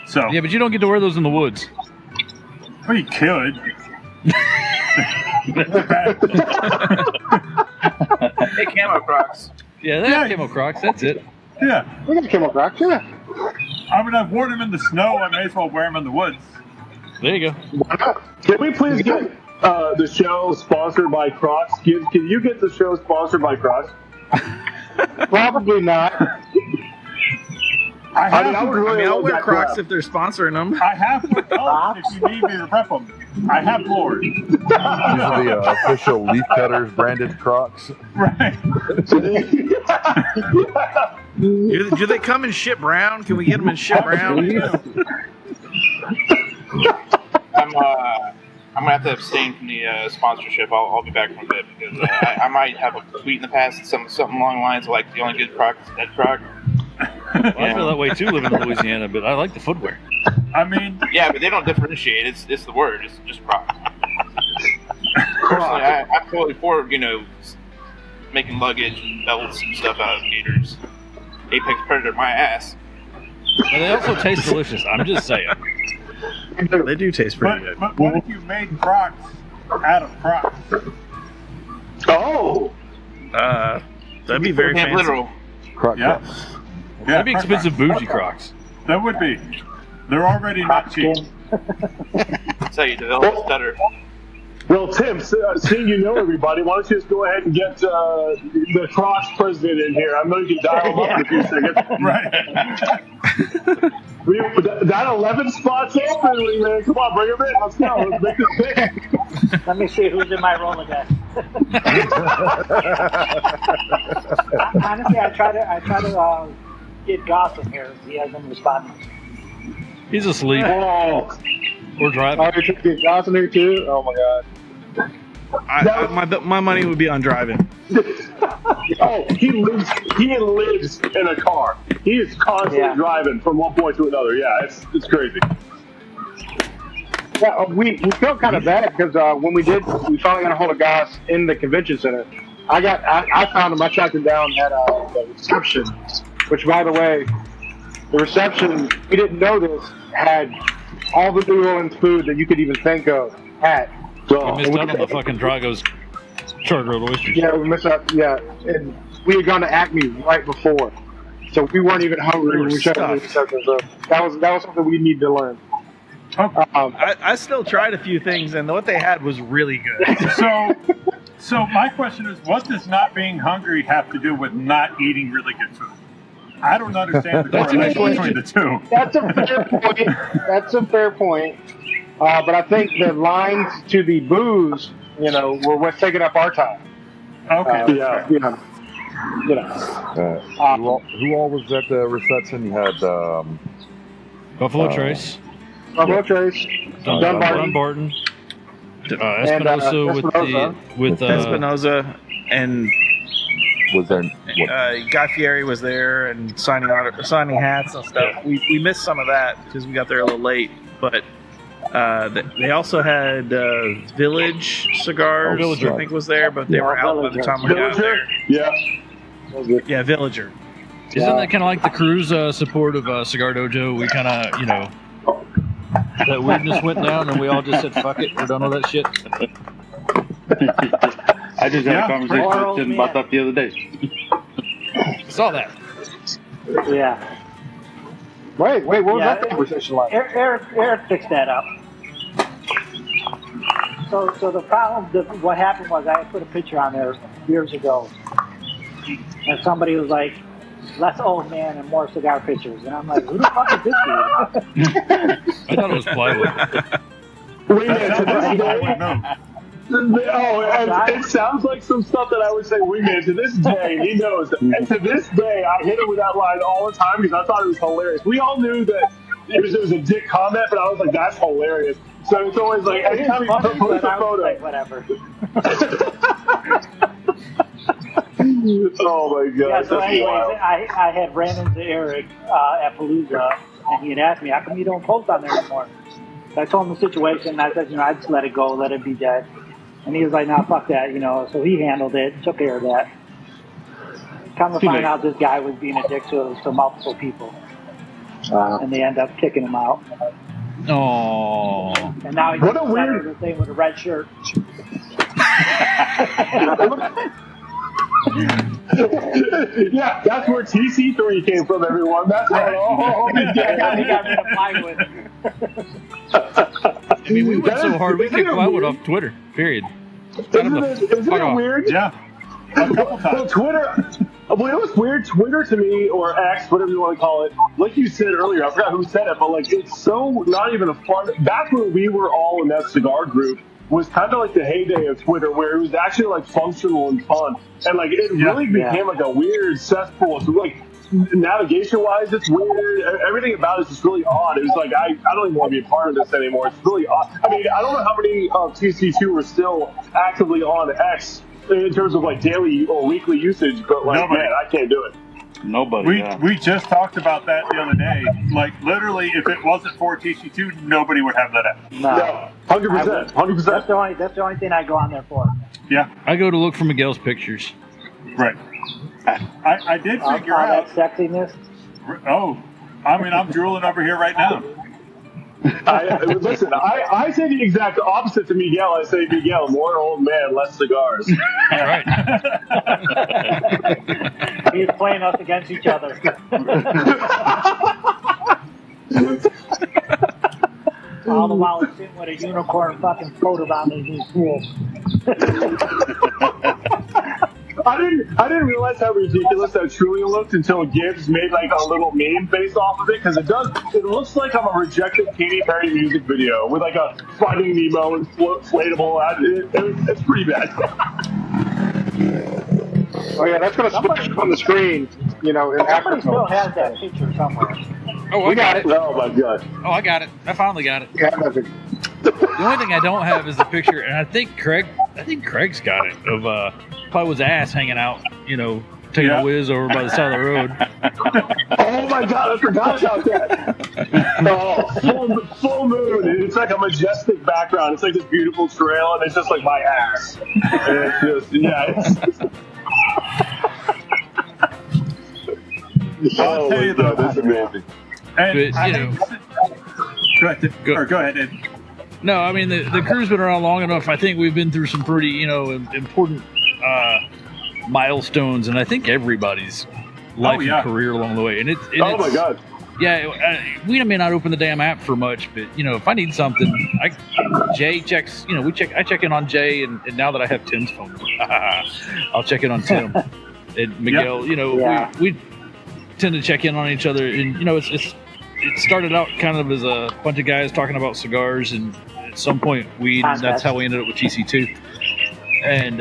So. Yeah, but you don't get to wear those in the woods. Well, you could. Hey, camo Crocs. Yeah, they have camo Crocs. That's it. Yeah. We got camo Crocs, yeah. I mean, I've worn them in the snow. I may as well wear them in the woods. There you go. Can we please get the show sponsored by Crocs? Can you get the show sponsored by Crocs? Probably not. I'll wear Crocs if they're sponsoring them. I have put those if you need me to rep them. I have more. These are the official Leaf Cutters branded Crocs. Right. Do they come in shit brown? Can we get them in shit brown? I'm gonna have to abstain from the sponsorship. I'll be back in a bit because I might have a tweet in the past, something along the lines of like the only good Croc is dead Croc. Well, I feel that way too, living in Louisiana, but I like the footwear. I mean, yeah, but they don't differentiate. It's the word. It's just Croc. Personally, I'm totally for making luggage and belts and stuff out of gators. Apex Predator, my ass. But they also taste delicious. I'm just saying. They do taste pretty good. But what if you made Crocs out of Crocs? Oh! That'd be very fancy. Literal. Croc Yeah. Crocs. Yeah, That'd be expensive bougie Crocs. That would be. They're already not cheap. That's how you develop a stutter. Well, Tim, seeing you know everybody, why don't you just go ahead and get the Crocs president in here? I know you can dial him up in a few seconds. Right. That 11 spot's open, man. Come on, bring him in. Let's go. Let's make this pick. Let me see who's in my Rolodex. Honestly, I try to get Goss in here. He hasn't responded. He's asleep. Oh, Or driving. Oh, you're trying to get Johnson here too? Oh my God. My money would be on driving. oh, he lives in a car. He is constantly driving from one point to another. Yeah, it's crazy. Yeah, we felt kind of bad because when we finally got a hold of guys in the convention center. I found him. I tracked him down at the reception, which, by the way, the reception, we didn't know this, had all the New Orleans food that you could even think of at. We missed out on the fucking Drago's char-grilled oysters. Yeah, we missed out. Yeah, and we had gone to Acme right before, so we weren't even hungry when we showed up. So that was something we needed to learn. I still tried a few things, and what they had was really good. So my question is, what does not being hungry have to do with not eating really good food? I don't understand the correlation between the two. That's a fair point. But I think the lines to the booze, were what's taking up our time. Okay. Who all was at the reception? You had Buffalo Trace. Buffalo Trace. Dunbarton. Espinosa with Espinosa and was there? Guy Fieri was there and signing hats and stuff. We missed some of that because we got there a little late, but they also had Village Cigars. Villager. I think was there, but they were out by the time we got there. Yeah, Villager. Isn't that kind of like the cruise support of Cigar Dojo? We kind of, that weirdness went down and we all just said, fuck it, we're done with that shit. I just had a conversation with Tim about that the other day. Saw that. Yeah. Wait, what was that conversation like? Eric fixed that up. So the problem, what happened was I put a picture on there years ago, and somebody was like, less old man and more cigar pictures. And I'm like, who the fuck is this dude? I thought it was plywood. Wait a minute, it sounds like some stuff that I would say, wingman, to this day, he knows. And to this day, I hit him with that line all the time because I thought it was hilarious. We all knew that it was a dick comment, but I was like, that's hilarious. So it's always like, anytime he posts a photo. Like, whatever. Oh my God. Yeah, so anyways, I had ran into Eric at Palooza, and he had asked me, how come you don't post on there anymore? So I told him the situation, and I said, I'd just let it go, let it be dead. And he was like, nah, fuck that, so he handled it, took care of that. Come to find out this guy was being a dick to multiple people. And they end up kicking him out. Oh. And now he's what a weird thing with a red shirt. Yeah, that's where TC3 came from, everyone. That's how it all began. He got rid of plywood. I mean, we went so hard, we kicked plywood off Twitter, period. Isn't it weird? Yeah. A couple times. Well, Twitter, it was weird. Twitter to me, or X, whatever you want to call it, like you said earlier, I forgot who said it, but like it's so not even a fun. Back when we were all in that cigar group, was kind of like the heyday of Twitter, where it was actually like functional and fun, and like it really became like a weird cesspool. So like navigation-wise, it's weird. Everything about it's just really odd. It was like I don't even want to be a part of this anymore. It's really odd. I mean, I don't know how many TC2 were still actively on X in terms of like daily or weekly usage, but like man, I can't do it. Nobody. We just talked about that the other day. Like literally, if it wasn't for TC2, nobody would have that app. No, 100%. 100%. That's the only thing I go on there for. Yeah. I go to look for Miguel's pictures. Right. I did figure out that sexiness. Oh, I mean, I'm drooling over here right now. Listen, I say the exact opposite to Miguel. I say, Miguel, more old man, less cigars. All right. He's playing us against each other. All the while he's sitting with a unicorn fucking float around in his pool. I didn't realize how ridiculous that truly looked until Gibbs made like a little meme based off of it, because it looks like I'm a rejected Katy Perry music video with like a Finding Nemo inflatable. It's pretty bad. Oh yeah, that's gonna splash on the screen. You know, in Somebody still Africa. has that picture somewhere. Oh, We got it. Oh my god. Oh, I got it. I finally got it. Yeah, nothing. The only thing I don't have is the picture, and I think Craig's got it of probably his ass hanging out, you know, taking a whiz over by the side of the road. Oh my god, I forgot about that. Oh, full moon. It's like a majestic background. It's like this beautiful trail, and it's just like my ass. And it's just, I'll tell you though, that's amazing. and But, you know. Go ahead, Ed. No, I mean the crew's been around long enough. I think we've been through some pretty, you know, important milestones, and I think everybody's life and career along the way. And Oh my god. Yeah, we may not open the damn app for much, but you know, if I need something, Jay checks. You know, I check in on Jay, and now that I have Tim's phone, I'll check in on Tim and Miguel. You know, we tend to check in on each other, and you know, it started out kind of as a bunch of guys talking about cigars, and at some point weed. And that's how we ended up with TC2, and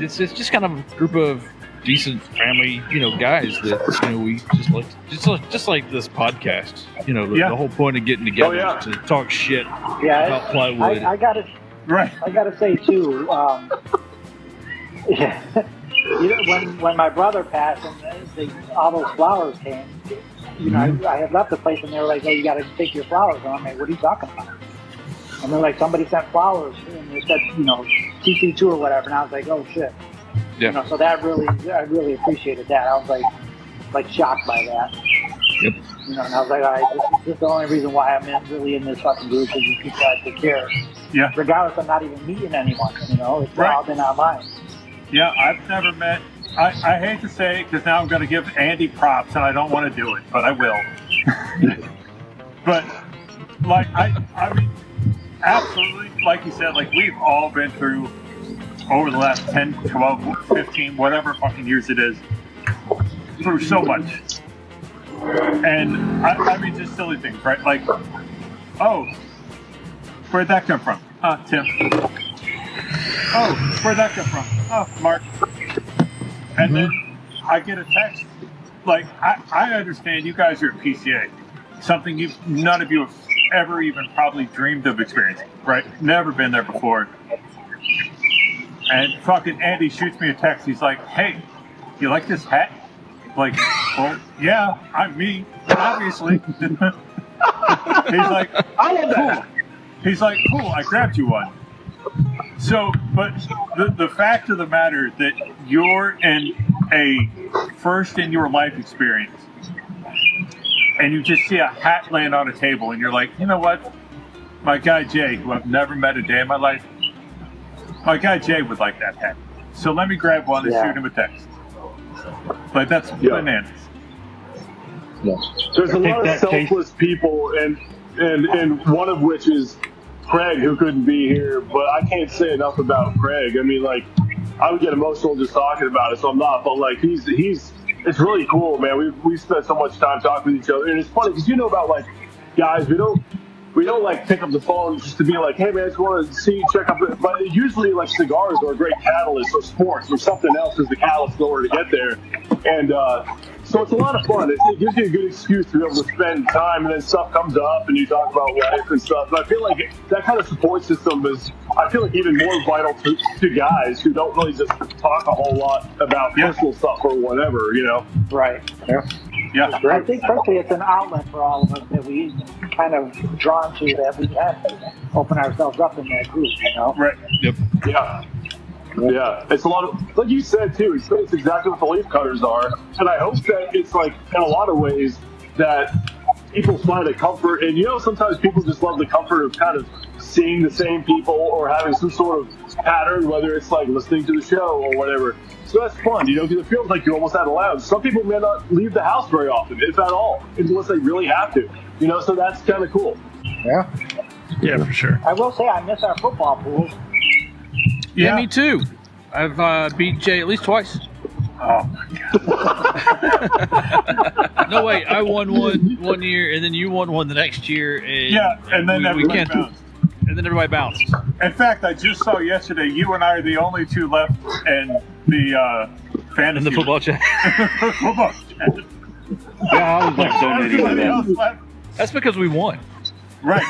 it's just kind of a group of decent family, you know, guys that, you know, we just like this podcast, you know, the whole point of getting together is to talk shit about plywood. I gotta say too, you know, when my brother passed and all those flowers came, you know, I had left the place and they were like, "Oh, you got to take your flowers." And I'm like, "What are you talking about?" And they're like, "Somebody sent flowers and they said, you know, TC2 or whatever." And I was like, "Oh shit." Yeah. You know, so I really appreciated that. I was like shocked by that. Yep. You know, and I was like, all right, this is the only reason why I'm really in this fucking group, is these people I take care of. Yeah. Regardless of not even meeting anyone, you know, it's all been online. Yeah, I've never met. I hate to say it because now I'm going to give Andy props, and I don't want to do it, but I will. But like I mean, absolutely, like you said, like we've all been through over the last 10, 12, 15, whatever fucking years it is, through so much. And I mean, just silly things, right? Like, oh, where'd that come from? Tim. Oh, where'd that come from? Oh, Mark. And then I get a text. Like, I understand you guys are at PCA. Something none of you have ever even probably dreamed of experiencing, right? Never been there before. And fucking Andy shoots me a text. He's like, "Hey, you like this hat?" Like, well, yeah, I'm me, obviously. He's like, "I love that." He's like, "Cool, I grabbed you one." So, but the fact of the matter that you're in a first in your life experience, and you just see a hat laying on a table, and you're like, "You know what? My guy Jay, who I've never met a day in my life, my guy Jay would like that hat. So let me grab one and shoot him a text." Like, that's bananas. There's a lot of selfless people, and one of which is Craig, who couldn't be here, but I can't say enough about Craig. I mean, like, I would get emotional just talking about it, so I'm not, but like, it's really cool, man. We spent so much time talking with each other, and it's funny because, you know, about like guys, we don't like pick up the phone just to be like, "Hey man, I just want to see, check up." But usually, like, cigars are a great catalyst, or sports, or something else is the catalyst in order to get there. And so it's a lot of fun. It gives you a good excuse to be able to spend time, and then stuff comes up, and you talk about life and stuff. And I feel like that kind of support system is, I feel like, even more vital to guys who don't really just talk a whole lot about personal stuff or whatever, you know? Right. Yeah. I think personally it's an outlet for all of us that we kind of drawn to, that we can open ourselves up in that group, you know? Right. Yep. Yeah. Yeah, it's a lot of, like you said too, it's exactly what the leaf cutters are. And I hope that it's like, in a lot of ways, that people find a comfort. And, you know, sometimes people just love the comfort of kind of seeing the same people or having some sort of pattern, whether it's like listening to the show or whatever. So that's fun, you know, because it feels like you're almost at a lounge. Some people may not leave the house very often, if at all, unless they really have to, you know, so that's kind of cool. Yeah, for sure. I will say I miss our football pools. Yeah, me too. I've beat Jay at least twice. Oh my god! No, wait, I won one year, and then you won one the next year. And Yeah, and then everybody bounced. And then everybody bounced. In fact, I just saw yesterday you and I are the only two left in the fantasy. In the football chat. Football chat. Yeah, I was like donating to Everybody else them. left. That's because we won. Right.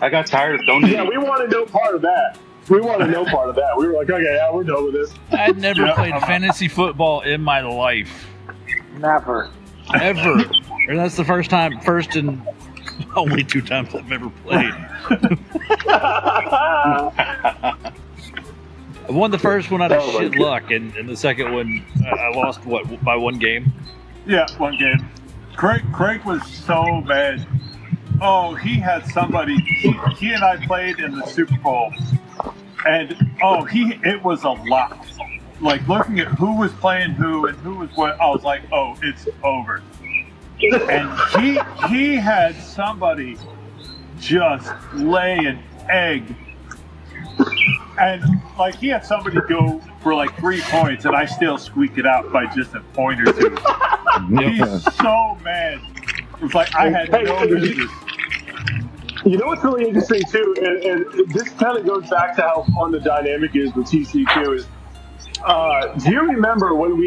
I got tired of donating. Yeah, we wanted no part of that. We wanted no part of that. We were like, okay, yeah, we're done with this. I'd never Yeah, played I'm out. fantasy football in my life. Never. Ever. And that's the first and only 2 times I've ever played. I won the first one out of shit luck, and the second one, I lost, by 1 game? Yeah, 1 game. Craig was so mad. Oh, he had somebody. He and I played in the Super Bowl, and it was a lot. Like looking at who was playing who and who was what, I was like, oh, it's over. And he had somebody just lay an egg, and like he had somebody go for like 3 points, and I still squeaked it out by just a point or 2. He's so mad. It's like I had no business. You know what's really interesting too, and this kind of goes back to how fun the dynamic is with TC2 is. Do you remember when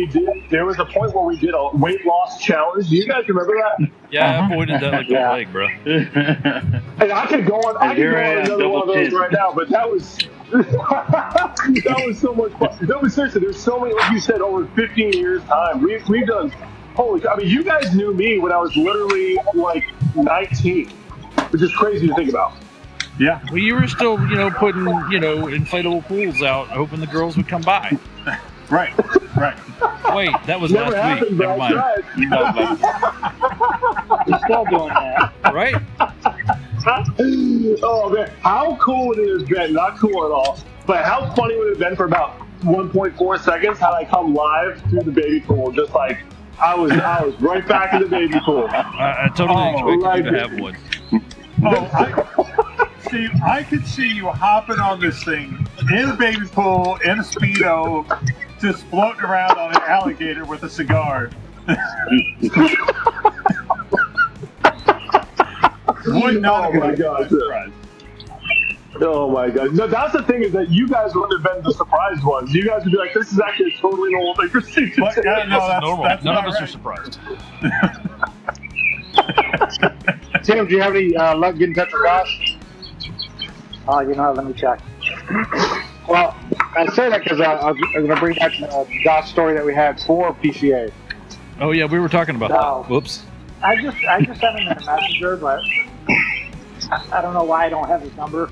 there was a point where we did a weight loss challenge? Do you guys remember that? Yeah, I avoided that like the plague, bro. And I could go on, another one of those right now, but that was that was so much fun. No, but seriously, there's so many, like you said, over 15 years time. We've done, I mean, you guys knew me when I was literally like 19, which is crazy to think about. Yeah. Well, you were still, putting, inflatable pools out, hoping the girls would come by. Right. Wait, that was Never last happened, week. but Never I mind. tried. You're still doing that. Right? Oh man, how cool would it have been? Not cool at all, but how funny would it have been for about 1.4 seconds had I come live through the baby pool, just like I was right back in the baby pool. I totally expected you to have one. I could see you hopping on this thing in a baby pool, in a Speedo, just floating around on an alligator with a cigar. Would not Oh my God. Oh my God. No, that's the thing is that you guys would have been the surprised ones. You guys would be like, this is actually a totally normal thing for Steve to But, say. yeah, no, that's Normal. that's None not of us are right. surprised. Tim, do you have any luck getting in touch with Josh? Let me check. Well, I say that because I'm going to bring back Josh's story that we had for PCA. Oh, yeah, we were talking about No. that. Whoops. I just sent him a messenger, but I don't know why I don't have his number.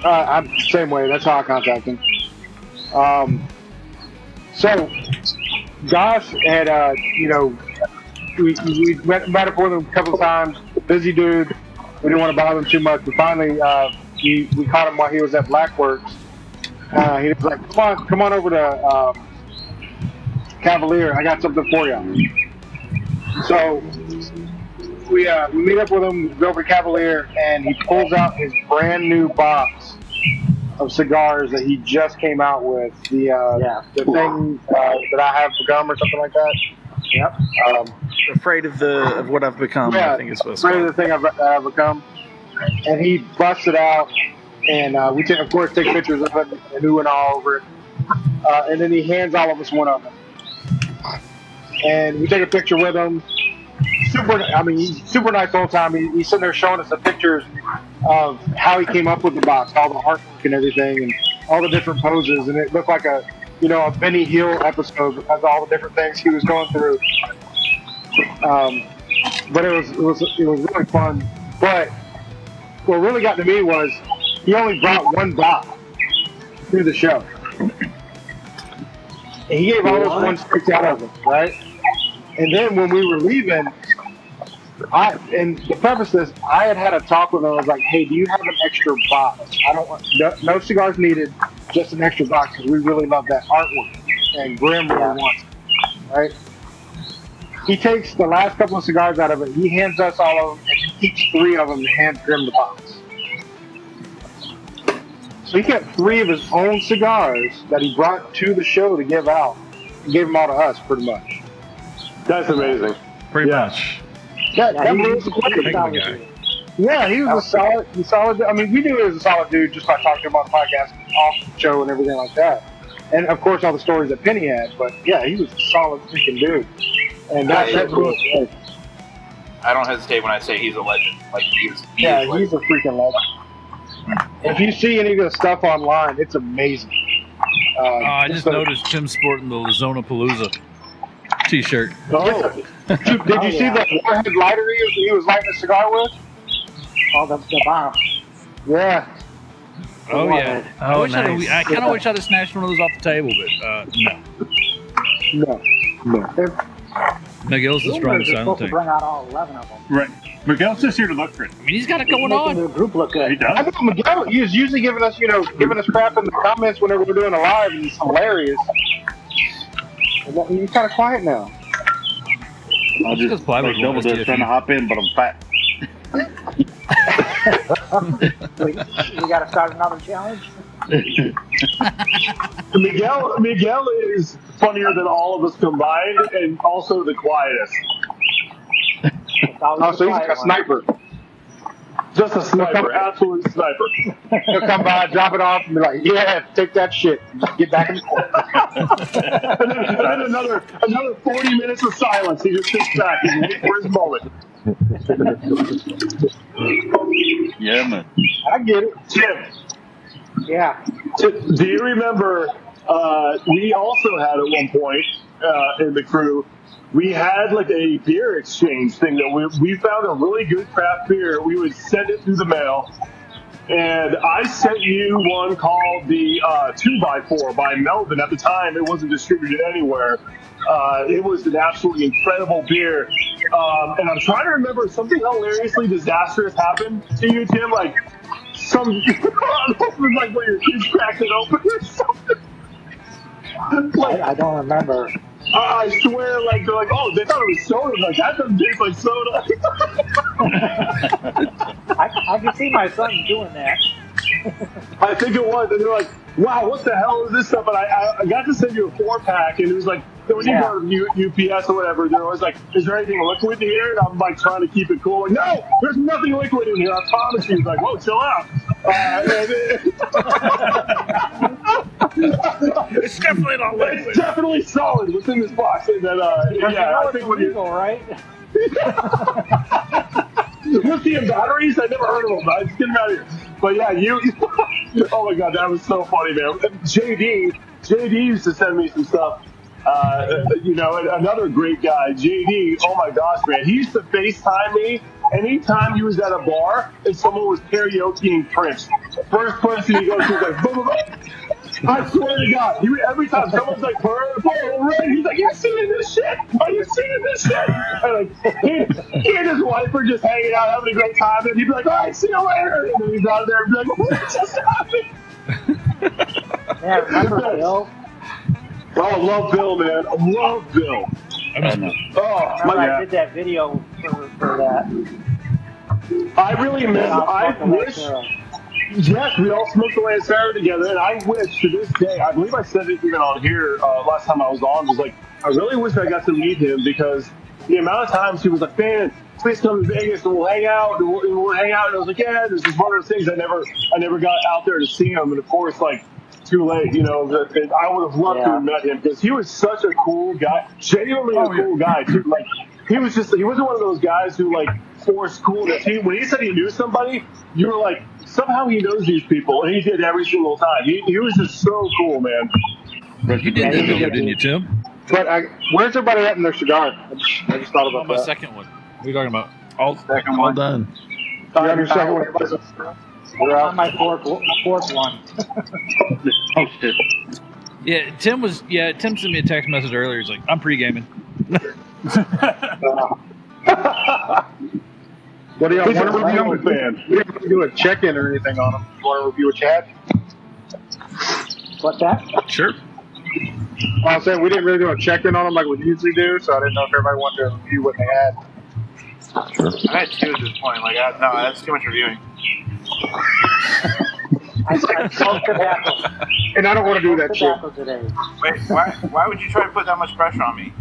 I'm the same way. That's how I contact him. So, Josh had, we met up with him a couple of times. Busy dude. We didn't want to bother him too much. But finally, we caught him while he was at Blackworks. He was like, come on over to Cavalier. I got something for you. So we meet up with him, go over to Cavalier, and he pulls out his brand new box of cigars that he just came out with. The thing that I have for gum or something like that. Yep. Afraid of what I've become. Yeah, I think it's supposed afraid to of the thing I've become. And he busts it out, and we of course take pictures of it and ooh and all over it. And then he hands all of us one of them. And we take a picture with him. He's super nice the whole time. He's sitting there showing us the pictures of how he came up with the box, all the artwork and everything, and all the different poses. And it looked like a Benny Hill episode because of all the different things he was going through. But it was really fun. But what really got to me was he only brought one box to the show. And he gave all us one straight out of it, right? And then when we were leaving, and to preface this, I had a talk with him. I was like, hey, do you have an extra box? I don't want, no cigars needed, just an extra box because we really love that artwork. And Grimm really wants it, right? He takes the last couple of cigars out of it. He hands us all of them, and he keeps 3 of them and hands Grimm the box. So he kept 3 of his own cigars that he brought to the show to give out. He gave them all to us, pretty much. That's amazing. Pretty much. That Yeah, blew us he's away. Heck of a guy. Yeah, he was a solid. I mean, we knew he was a solid dude just by talking to him on the podcast, off the show, and everything like that. And of course, all the stories that Penny had. But yeah, he was a solid freaking dude. And that blew us away. I don't hesitate when I say he's a legend. Like he's He's a freaking legend. If you see any of the stuff online, it's amazing. I just noticed Tim sporting the Lazona Palooza T-shirt. Oh. Did you see that warhead lighter he was lighting a cigar with? Oh, the bomb. Yeah. Oh yeah. Oh, I nice. kind of wish I'd have snatched one of those off the table, but no. No. Miguel's the Rumors strong are supposed to silent bring out all 11 of them. Right. Miguel's just here to look for it. I mean, he's got it going Making on. the group look good. He I does. know Miguel, he was usually giving us crap in the comments whenever we're doing a live, and it's hilarious. And he's kind of quiet now. I because just Plywood like double wants dutch to trying to hop in, but I'm fat. We got to start another challenge. Miguel is funnier than all of us combined, and also the quietest. It's always Oh, the so he's quiet like a one. sniper. Just a sniper, absolute sniper. He'll come by, drop it off, and be like, "Yeah, take that shit. Get back in the court." and then another 40 minutes of silence. He just sits back and waits for his moment. Yeah, man. I get it. Tim, Yeah. do you remember? We also had at one point in the crew. We had like a beer exchange thing that we found a really good craft beer. We would send it through the mail. And I sent you one called the 2x4 by Melvin. At the time, it wasn't distributed anywhere. It was an absolutely incredible beer. And I'm trying to remember something hilariously disastrous happened to you, Tim. Like some, like when your kids cracked it open or something. Like, I don't remember. I swear, like they're like, oh, they thought it was soda. Like that doesn't taste like soda. I can see my son doing that. I think it was, and they're like, wow, what the hell is this stuff? And I got to send you a 4-pack, and it was like, when you go to UPS or whatever, they're always like, is there anything liquid in here? And I'm like trying to keep it cool. Like, no, there's nothing liquid in here. I promise you. He's like, whoa, chill out. It's definitely not liquid. It's definitely solid within this box. And then, yeah, I think when you Legal, right? lithium batteries, I never heard of them. Just get them out of here. But yeah, oh my god, that was so funny, man. JD used to send me some stuff. And another great guy, JD. Oh my gosh, man, he used to FaceTime me anytime he was at a bar and someone was karaokeing Prince. First person he goes to is like, boom, boom, boom. I swear to God, every time someone's like, he's like, you singing this shit? Are you singing this shit? And like, he and his wife were just hanging out, having a great time, and he'd be like, all right, see you later. And then he's out there and be like, what just happened? Yeah, remember Bill? Oh, I love Bill, man. I love Bill. I know. Oh, Remember my I did that video for that. I really miss. I wish. Yes, we all smoked the Lancero together, and I wish to this day. I believe I said it even on here last time I was on. Was like, I really wish I got to meet him because the amount of times he was like, "Man, please come to Vegas and we'll hang out." And we'll hang out, and I was like, "Yeah." This is one of those things I never got out there to see him, and of course, like. Too late, and I would have loved to have met him because he was such a cool guy, genuinely a cool guy too. Like he wasn't one of those guys who like forced coolness. When he said he knew somebody, you were like, somehow he knows these people, and he did every single time. He was just so cool, man. You did that video, didn't you, Tim? But where's everybody at in their cigar? I just thought about My that. second one. What are you talking about? All done. You have your second one. You're On out. my fourth one. Oh shit. Yeah, Tim sent me a text message earlier. He's like, I'm pre-gaming. What do you He's want a to review? wrestling fan. We didn't do a check-in or anything on them. You want to review what you had? What's that? Sure. I was saying we didn't really do a check-in on them like we usually do, so I didn't know if everybody wanted to review what they had. I had 2 at this point. Like, no, that's too much reviewing. I smoked tobacco. And I don't want to do that shit. Tobacco today. Wait, why would you try to put that much pressure on me?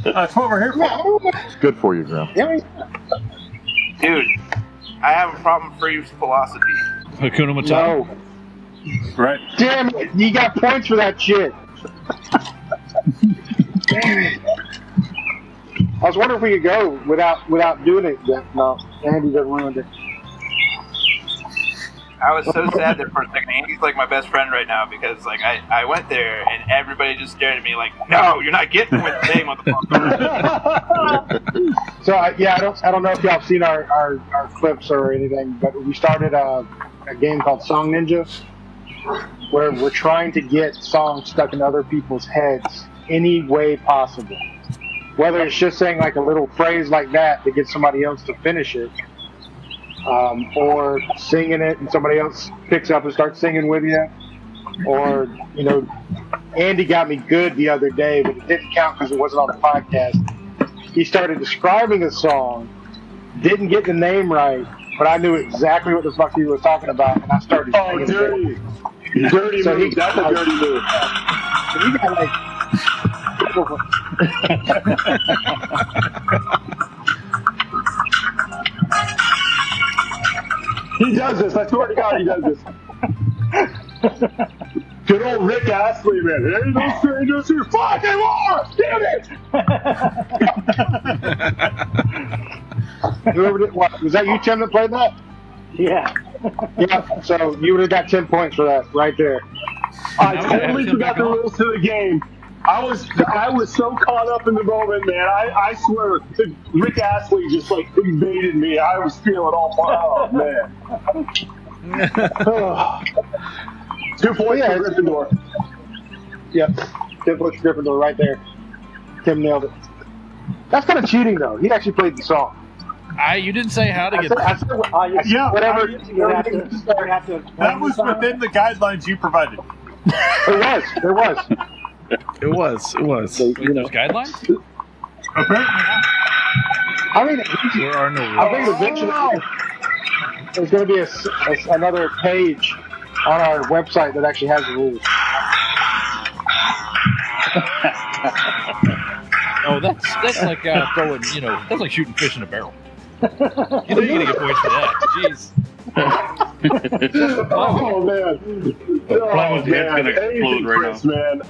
That's what we're here for. It's good for you, Grimm. Yeah, Dude, I have a problem-free philosophy. Hakuna Matata. no. Right. Damn it. You got points for that shit. I was wondering if we could go without doing it. But no, Andy just ruined it. I was so sad there for a second. Andy's like my best friend right now because like I went there and everybody just stared at me like, no, you're not getting with today, motherfucker. So I don't know if y'all have seen our clips or anything, but we started a game called Song Ninja, where we're trying to get songs stuck in other people's heads any way possible. Whether it's just saying like a little phrase like that to get somebody else to finish it, or singing it and somebody else picks up and starts singing with you, or Andy got me good the other day, but it didn't count because it wasn't on the podcast. He started describing a song, didn't get the name right, but I knew exactly what the fuck he was talking about, and I started singing dirty. it. Dirty So move. That's a dirty move. So he got like. He does this. I swear to God, he does this. Good old Rick Astley, man. There ain't no strangers here. Fucking more! Damn it! Whoever did, what, was that you, Tim, that played that? Yeah. Yeah, so you would have got 10 points for that right there. I totally forgot the rules to the game. I was so caught up in the moment, man. I swear, Rick Astley just like invaded me. I was feeling all oh man. 2 points for Gryffindor. Yep, 10 points for Gryffindor right there. Tim nailed it. That's kind of cheating, though. He actually played the song. You didn't say how to get I said, Yeah, whatever. You have to that was within the guidelines you provided. There was. It was. So, There's guidelines? Apparently not. I mean, There are no I rules. think eventually there's going to be another page on our website that actually has the rules. Oh, that's like throwing, that's like shooting fish in a barrel. You're gonna get points for that. Jeez. Oh man. Plymouth's head's gonna explode Anything right Chris, man.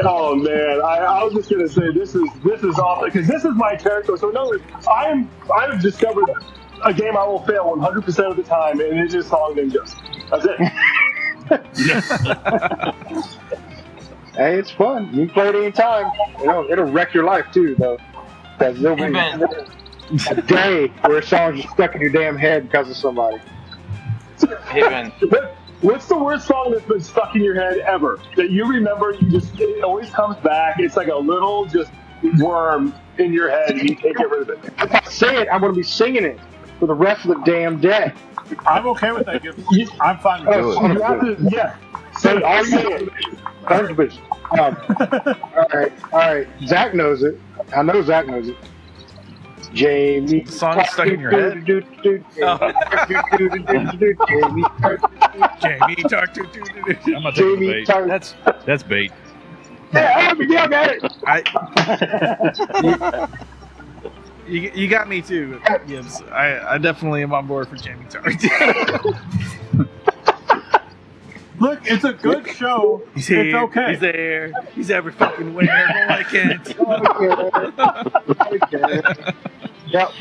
Oh man, I was just gonna say this is awful because this is my territory. So no, I've discovered a game I will fail 100% of the time, and it's just Song Ninja. That's it. Hey, it's fun. You can play it any time. It'll wreck your life too, though. Because there'll be a day where a song's just stuck in your damn head because of somebody. Hey, man. What's the worst song that's been stuck in your head ever? That you remember, it always comes back. It's like a little just worm in your head, and you can't get rid of it. If I say it, I'm going to be singing it for the rest of the damn day. I'm okay with that. I'm fine with Oh, it. You have to, yeah. Say all you say. All right. Zach knows it. I know Zach knows it. Jamie. Song stuck in your head? Jamie, talk to. I'm not taking the bait. That's bait. Yeah, I got it. You got me too, Gibbs. I definitely am on board for Jamie Tart. Look, it's a good show. He's here. It's okay. He's there. He's every fucking where. No, I can't. Yep.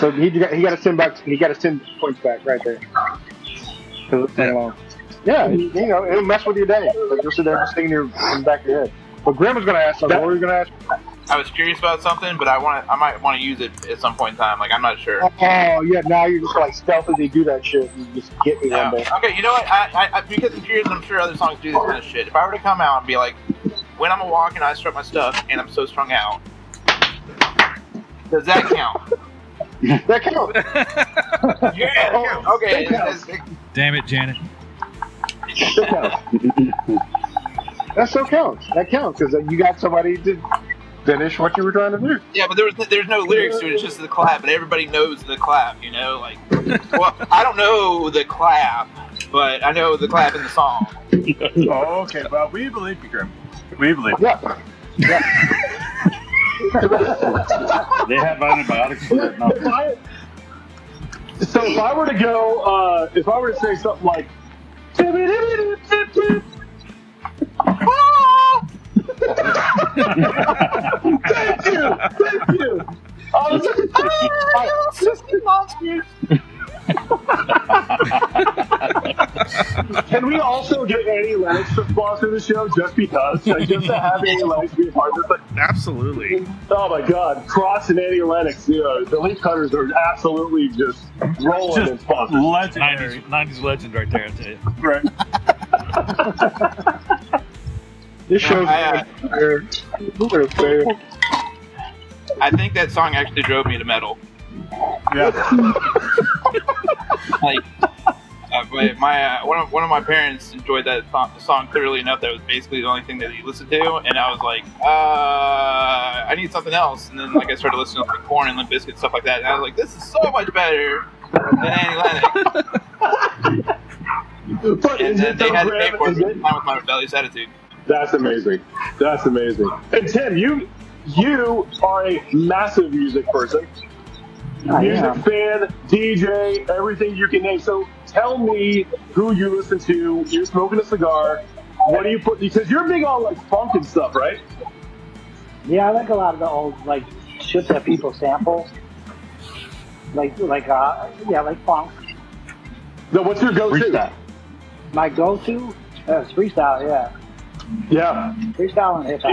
So he got to send back. He got to send points back right there. Because it's been long. Yeah, it'll mess with your day. Like you'll sit there just thinking in the back of your head. But Grimm was going to ask something. What were you going to ask? I was curious about something, but I might want to use it at some point in time. Like I'm not sure. Oh yeah, now you're just like stealthily do that shit and just get me one day. Okay, you know what? I because I'm curious, and I'm sure other songs do this kind of shit. If I were to come out and be like, when I'm a walk and I strut my stuff and I'm so strung out, does that count? That counts. Yeah. Okay. Damn it, Janet. That counts. That still counts. That counts because you got somebody to finish what you were trying to do. Yeah, but there's no lyrics to it. It's just the clap, and everybody knows the clap. You know, like, well, I don't know the clap, but I know the clap in the song. Oh, okay. Well, we believe you, Grimm. We believe you. Yeah. They have antibiotics for that now. So if I were to go, if I were to say something like, thank you. I was Can we also get Annie Lennox to sponsor the show just because? Like, just to have Annie Lennox be a part of this? Like, Absolutely. oh my God, Cross and Annie Lennox, you know, the Leaf Cutters are absolutely just rolling in sponsors. Legendary. 90s legend right there, I tell you. Right. This show's I think that song actually drove me to metal. Yeah. Like, one of my parents enjoyed that song thoroughly enough that it was basically the only thing that he listened to, and I was like, I need something else. And then like I started listening to like Korn and Limp Bizkit, stuff like that, and I was like, this is so much better than Annie Lennox. And then they had to pay for it with my rebellious attitude. That's amazing. That's amazing. And Tim, you are a massive music person. Music fan, DJ, everything you can name. So tell me who you listen to. You're smoking a cigar. What do you put? Because you're big on like funk and stuff, right? Yeah, I like a lot of the old like shit that people sample. Like funk. No, what's your go-to? Freestyle. My go-to is freestyle. Yeah, Yeah. freestyle and hip hop.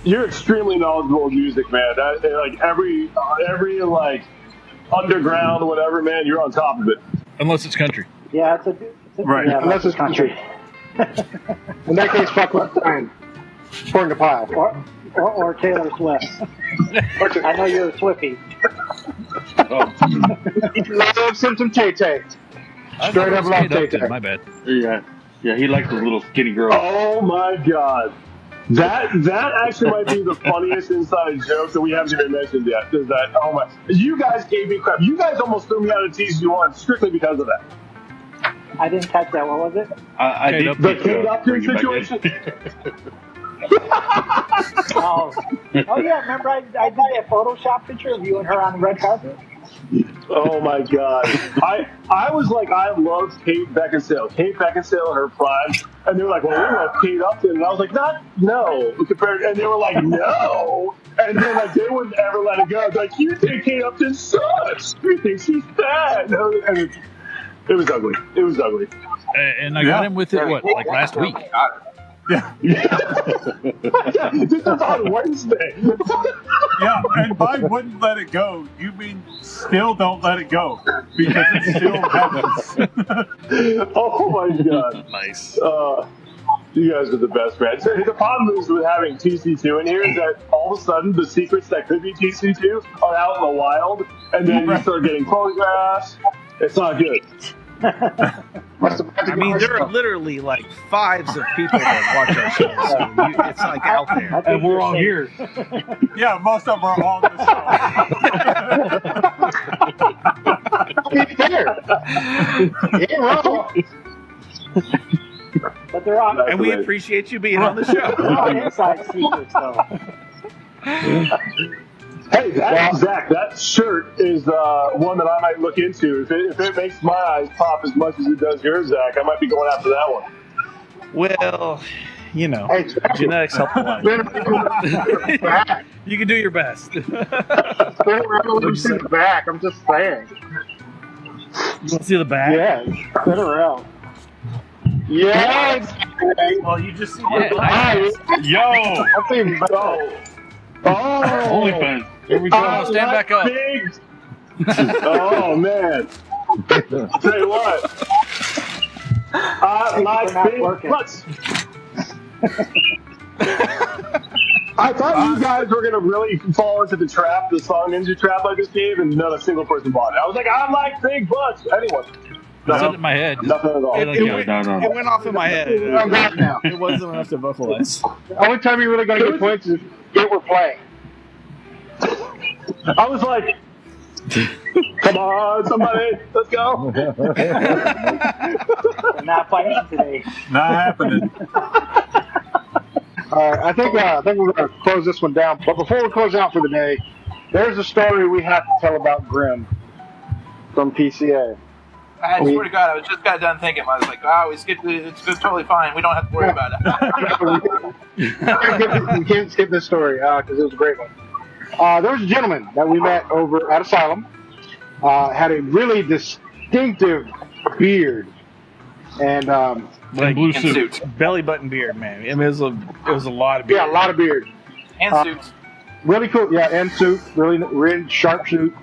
You're extremely knowledgeable in music, man. That, like every like underground, whatever, man, you're on top of it. Unless it's country. Yeah, it's a Right. Yeah, Unless it's country. In that case, fuck with Brian. Corn to pie. or Taylor Swift. I know you're a Swiftie. Love some Tay-Tay. Straight up love Tay-Tay. My bad. Yeah, he likes those little skinny girls. Oh my God. That actually might be the funniest inside joke that we haven't even mentioned yet. Is that, oh my, you guys gave me crap. You guys almost threw me out of TC1 strictly because of that. I didn't catch that. What was it? I did The Kate Upton situation. Oh yeah. Remember I did a Photoshop picture of you and her on the red carpet. Oh my God. I was like, I love Kate Beckinsale. Kate Beckinsale in her prime. And they were like, well, we love Kate Upton. And I was like, no. And they were like, no. And then like they wouldn't ever let it go. Like, you think Kate Upton sucks. You think she's bad. And it was ugly. It was ugly. And I got him with it, like last week? Yeah. This is on Wednesday. Yeah, and by wouldn't let it go, you mean still don't let it go. Because it still happens. Oh my God. Nice. You guys are the best, man. So the problem is with having TC2 in here is that all of a sudden the secrets that could be TC2 are out in the wild, and then you start getting photographs. It's not good. I mean, there are literally like fives of people that watch our show. So it's like out there. And we're all here. Yeah, most of them are on the Be fair. Ain't wrong. But they're all, And we appreciate you being on the show. they're all inside secrets, though. Hey, Zach, that shirt is one that I might look into. If it makes my eyes pop as much as it does yours, Zach, I might be going after that one. Well, you know, Hey, genetics help a lot. back. You can do your best. Spin around and see the back. I'm just saying. You want to see the back? Yeah, spin around. Yes. Well, you just see Yeah, the nice. Yo! I'm thinking about. Oh. OnlyFans. Here we go. Stand back up. Big. Oh man! I'll tell you what. I like not big working. butts. I thought you guys were gonna really fall into the trap, the song Ninja Trap I just gave, and not a single person bought it. I was like, I like big butts. Anyone? It's in my head. Nothing at all. It No. It went off in my head. I'm back now. It wasn't enough to vocalize. The only time you really got to get points is forget we're playing. I was like, come on, somebody, let's go. We're not fighting today. Not happening. All right, I think we're going to close this one down. But before we close out for the day, there's a story we have to tell about Grimm from PCA. I swear to God, I was just got done thinking. I was like, "Oh, we skipped it. It's totally fine. We don't have to worry about it." We can't skip this story because it was a great one. There was a gentleman that we met over at Asylum. Had a really distinctive beard and blue suit. belly button beard, man. I mean, it was a lot of beard. Yeah, a lot of beard And suits. Really cool. Yeah, and suit, really sharp suit.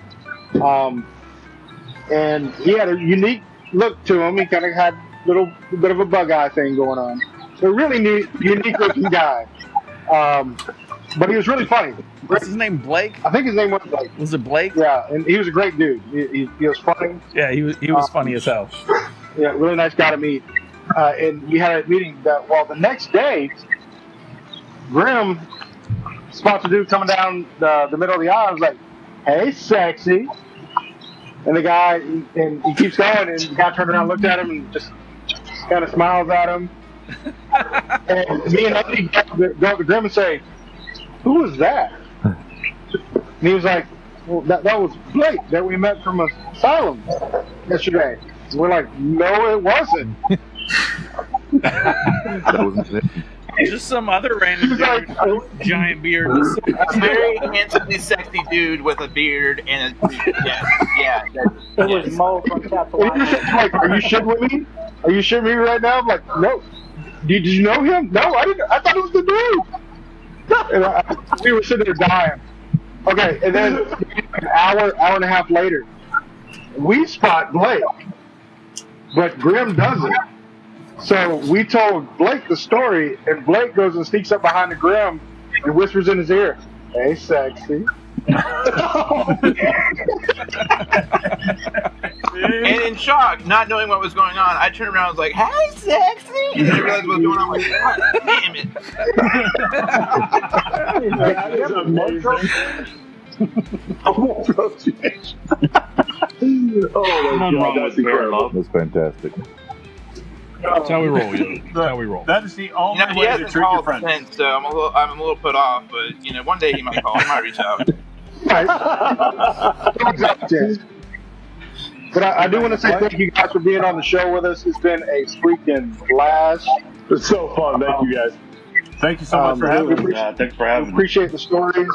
And he had a unique look to him. He kind of had a little bit of a bug eye thing going on. So really unique looking guy. But he was really funny. What's his name? Blake? I think his name was Blake. Was it Blake? Yeah, and he was a great dude. He was funny. Yeah, he was funny as hell. Yeah, really nice guy to meet. And we had a meeting the next day, Grimm spots a dude coming down the middle of the aisle. I was like, "Hey, sexy." And the guy, and he keeps going, and the guy turned around, looked at him, and just kind of smiles at him. And me and Andy go up to Grimm and say, "Who was that?" And he was like, "Well, that was Blake that we met from Asylum yesterday." And we're like, "No, it wasn't." That wasn't it. Just some other random dude, giant beard. A very handsomely sexy dude with a beard and a yeah. It was Mo from Casablanca. Like, "Are you shitting with me? Are you shitting with me right now?" I'm like, "No." Did you know him? No, I didn't. I thought it was the dude. And we were sitting there dying. Okay, and then an hour and a half later, we spot Blake, but Grimm doesn't. So we told Blake the story, and Blake goes and sneaks up behind the Grimm and whispers in his ear, "Hey, sexy." And in shock, not knowing what was going on, I turned around and was like, "Hey, sexy!" And I realized what was going on. I was like, "God damn it!" That is amazing. Oh my God, that's incredible. That's fantastic. That's how we roll, yo. That's how we roll. That is the only He way to hasn't treat your called friends. since, so I'm a little put off. But one day he might call. He might reach out. Right. But I do want to say thank you guys for being on the show with us. It's been a freaking blast. It's so fun. Thank you guys. Thank you so much for having me. Yeah, thanks for having me. Appreciate the stories,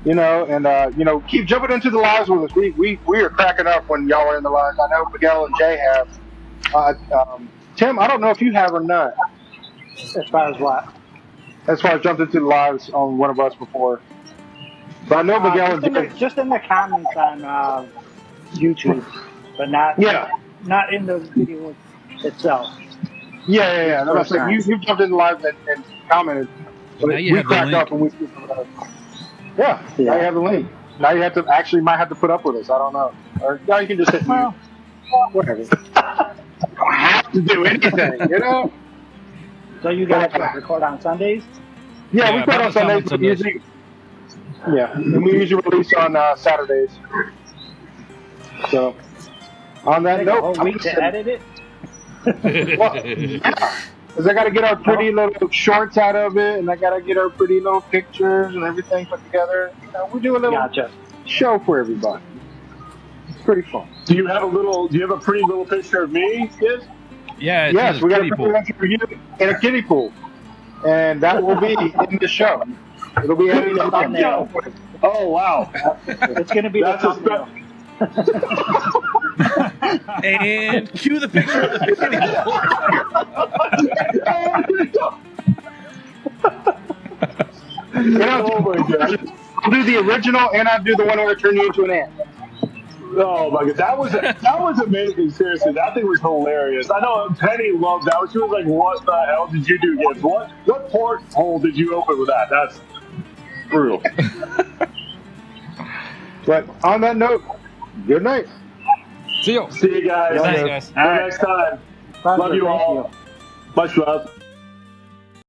and keep jumping into the lives with us. We are cracking up when y'all are in the lives. I know Miguel and Jay have. Tim, I don't know if you have or not. As far as what? As far as jumped into the lives on one of us before. But I know Miguel and Jay. Just in the comments on YouTube, but not in the video itself. Yeah. No, like you jumped in the live and commented. So Now you we have the cracked link. up and we. Now you have the link. Now you have to might have to put up with us. I don't know. Or now you can just hit mute. Whatever. Don't have to do anything, So you guys record on Sundays? Yeah, we Yeah, put on about the time Sundays. on But Sundays. usually, and we usually release on Saturdays. So, on that Take a note, whole week to edit it? because I got to get our pretty little shorts out of it, and I got to get our pretty little pictures and everything put together. We do a little show for everybody. It's pretty fun. Do you have a pretty little picture of me, Skiz? Yeah, it's Yes, in we his got a kiddie pretty pool. picture for you in a kiddie pool, and that will be in the show. It'll be in the thumbnail. Oh wow, It's going to be the that's a thumbnail. And cue the picture of the kiddie Oh my God. I'll do the original, and I'll do the one where I turn you into an ant. Oh my God, that was amazing. Seriously, that thing was hilarious. I know Penny loved that. She was like, "What the hell did you do, Gibbs? What porthole did you open with that?" That's brutal. But on that note, good night. See you. See you guys. Thanks, guys. See you next time. Love you all. Much love.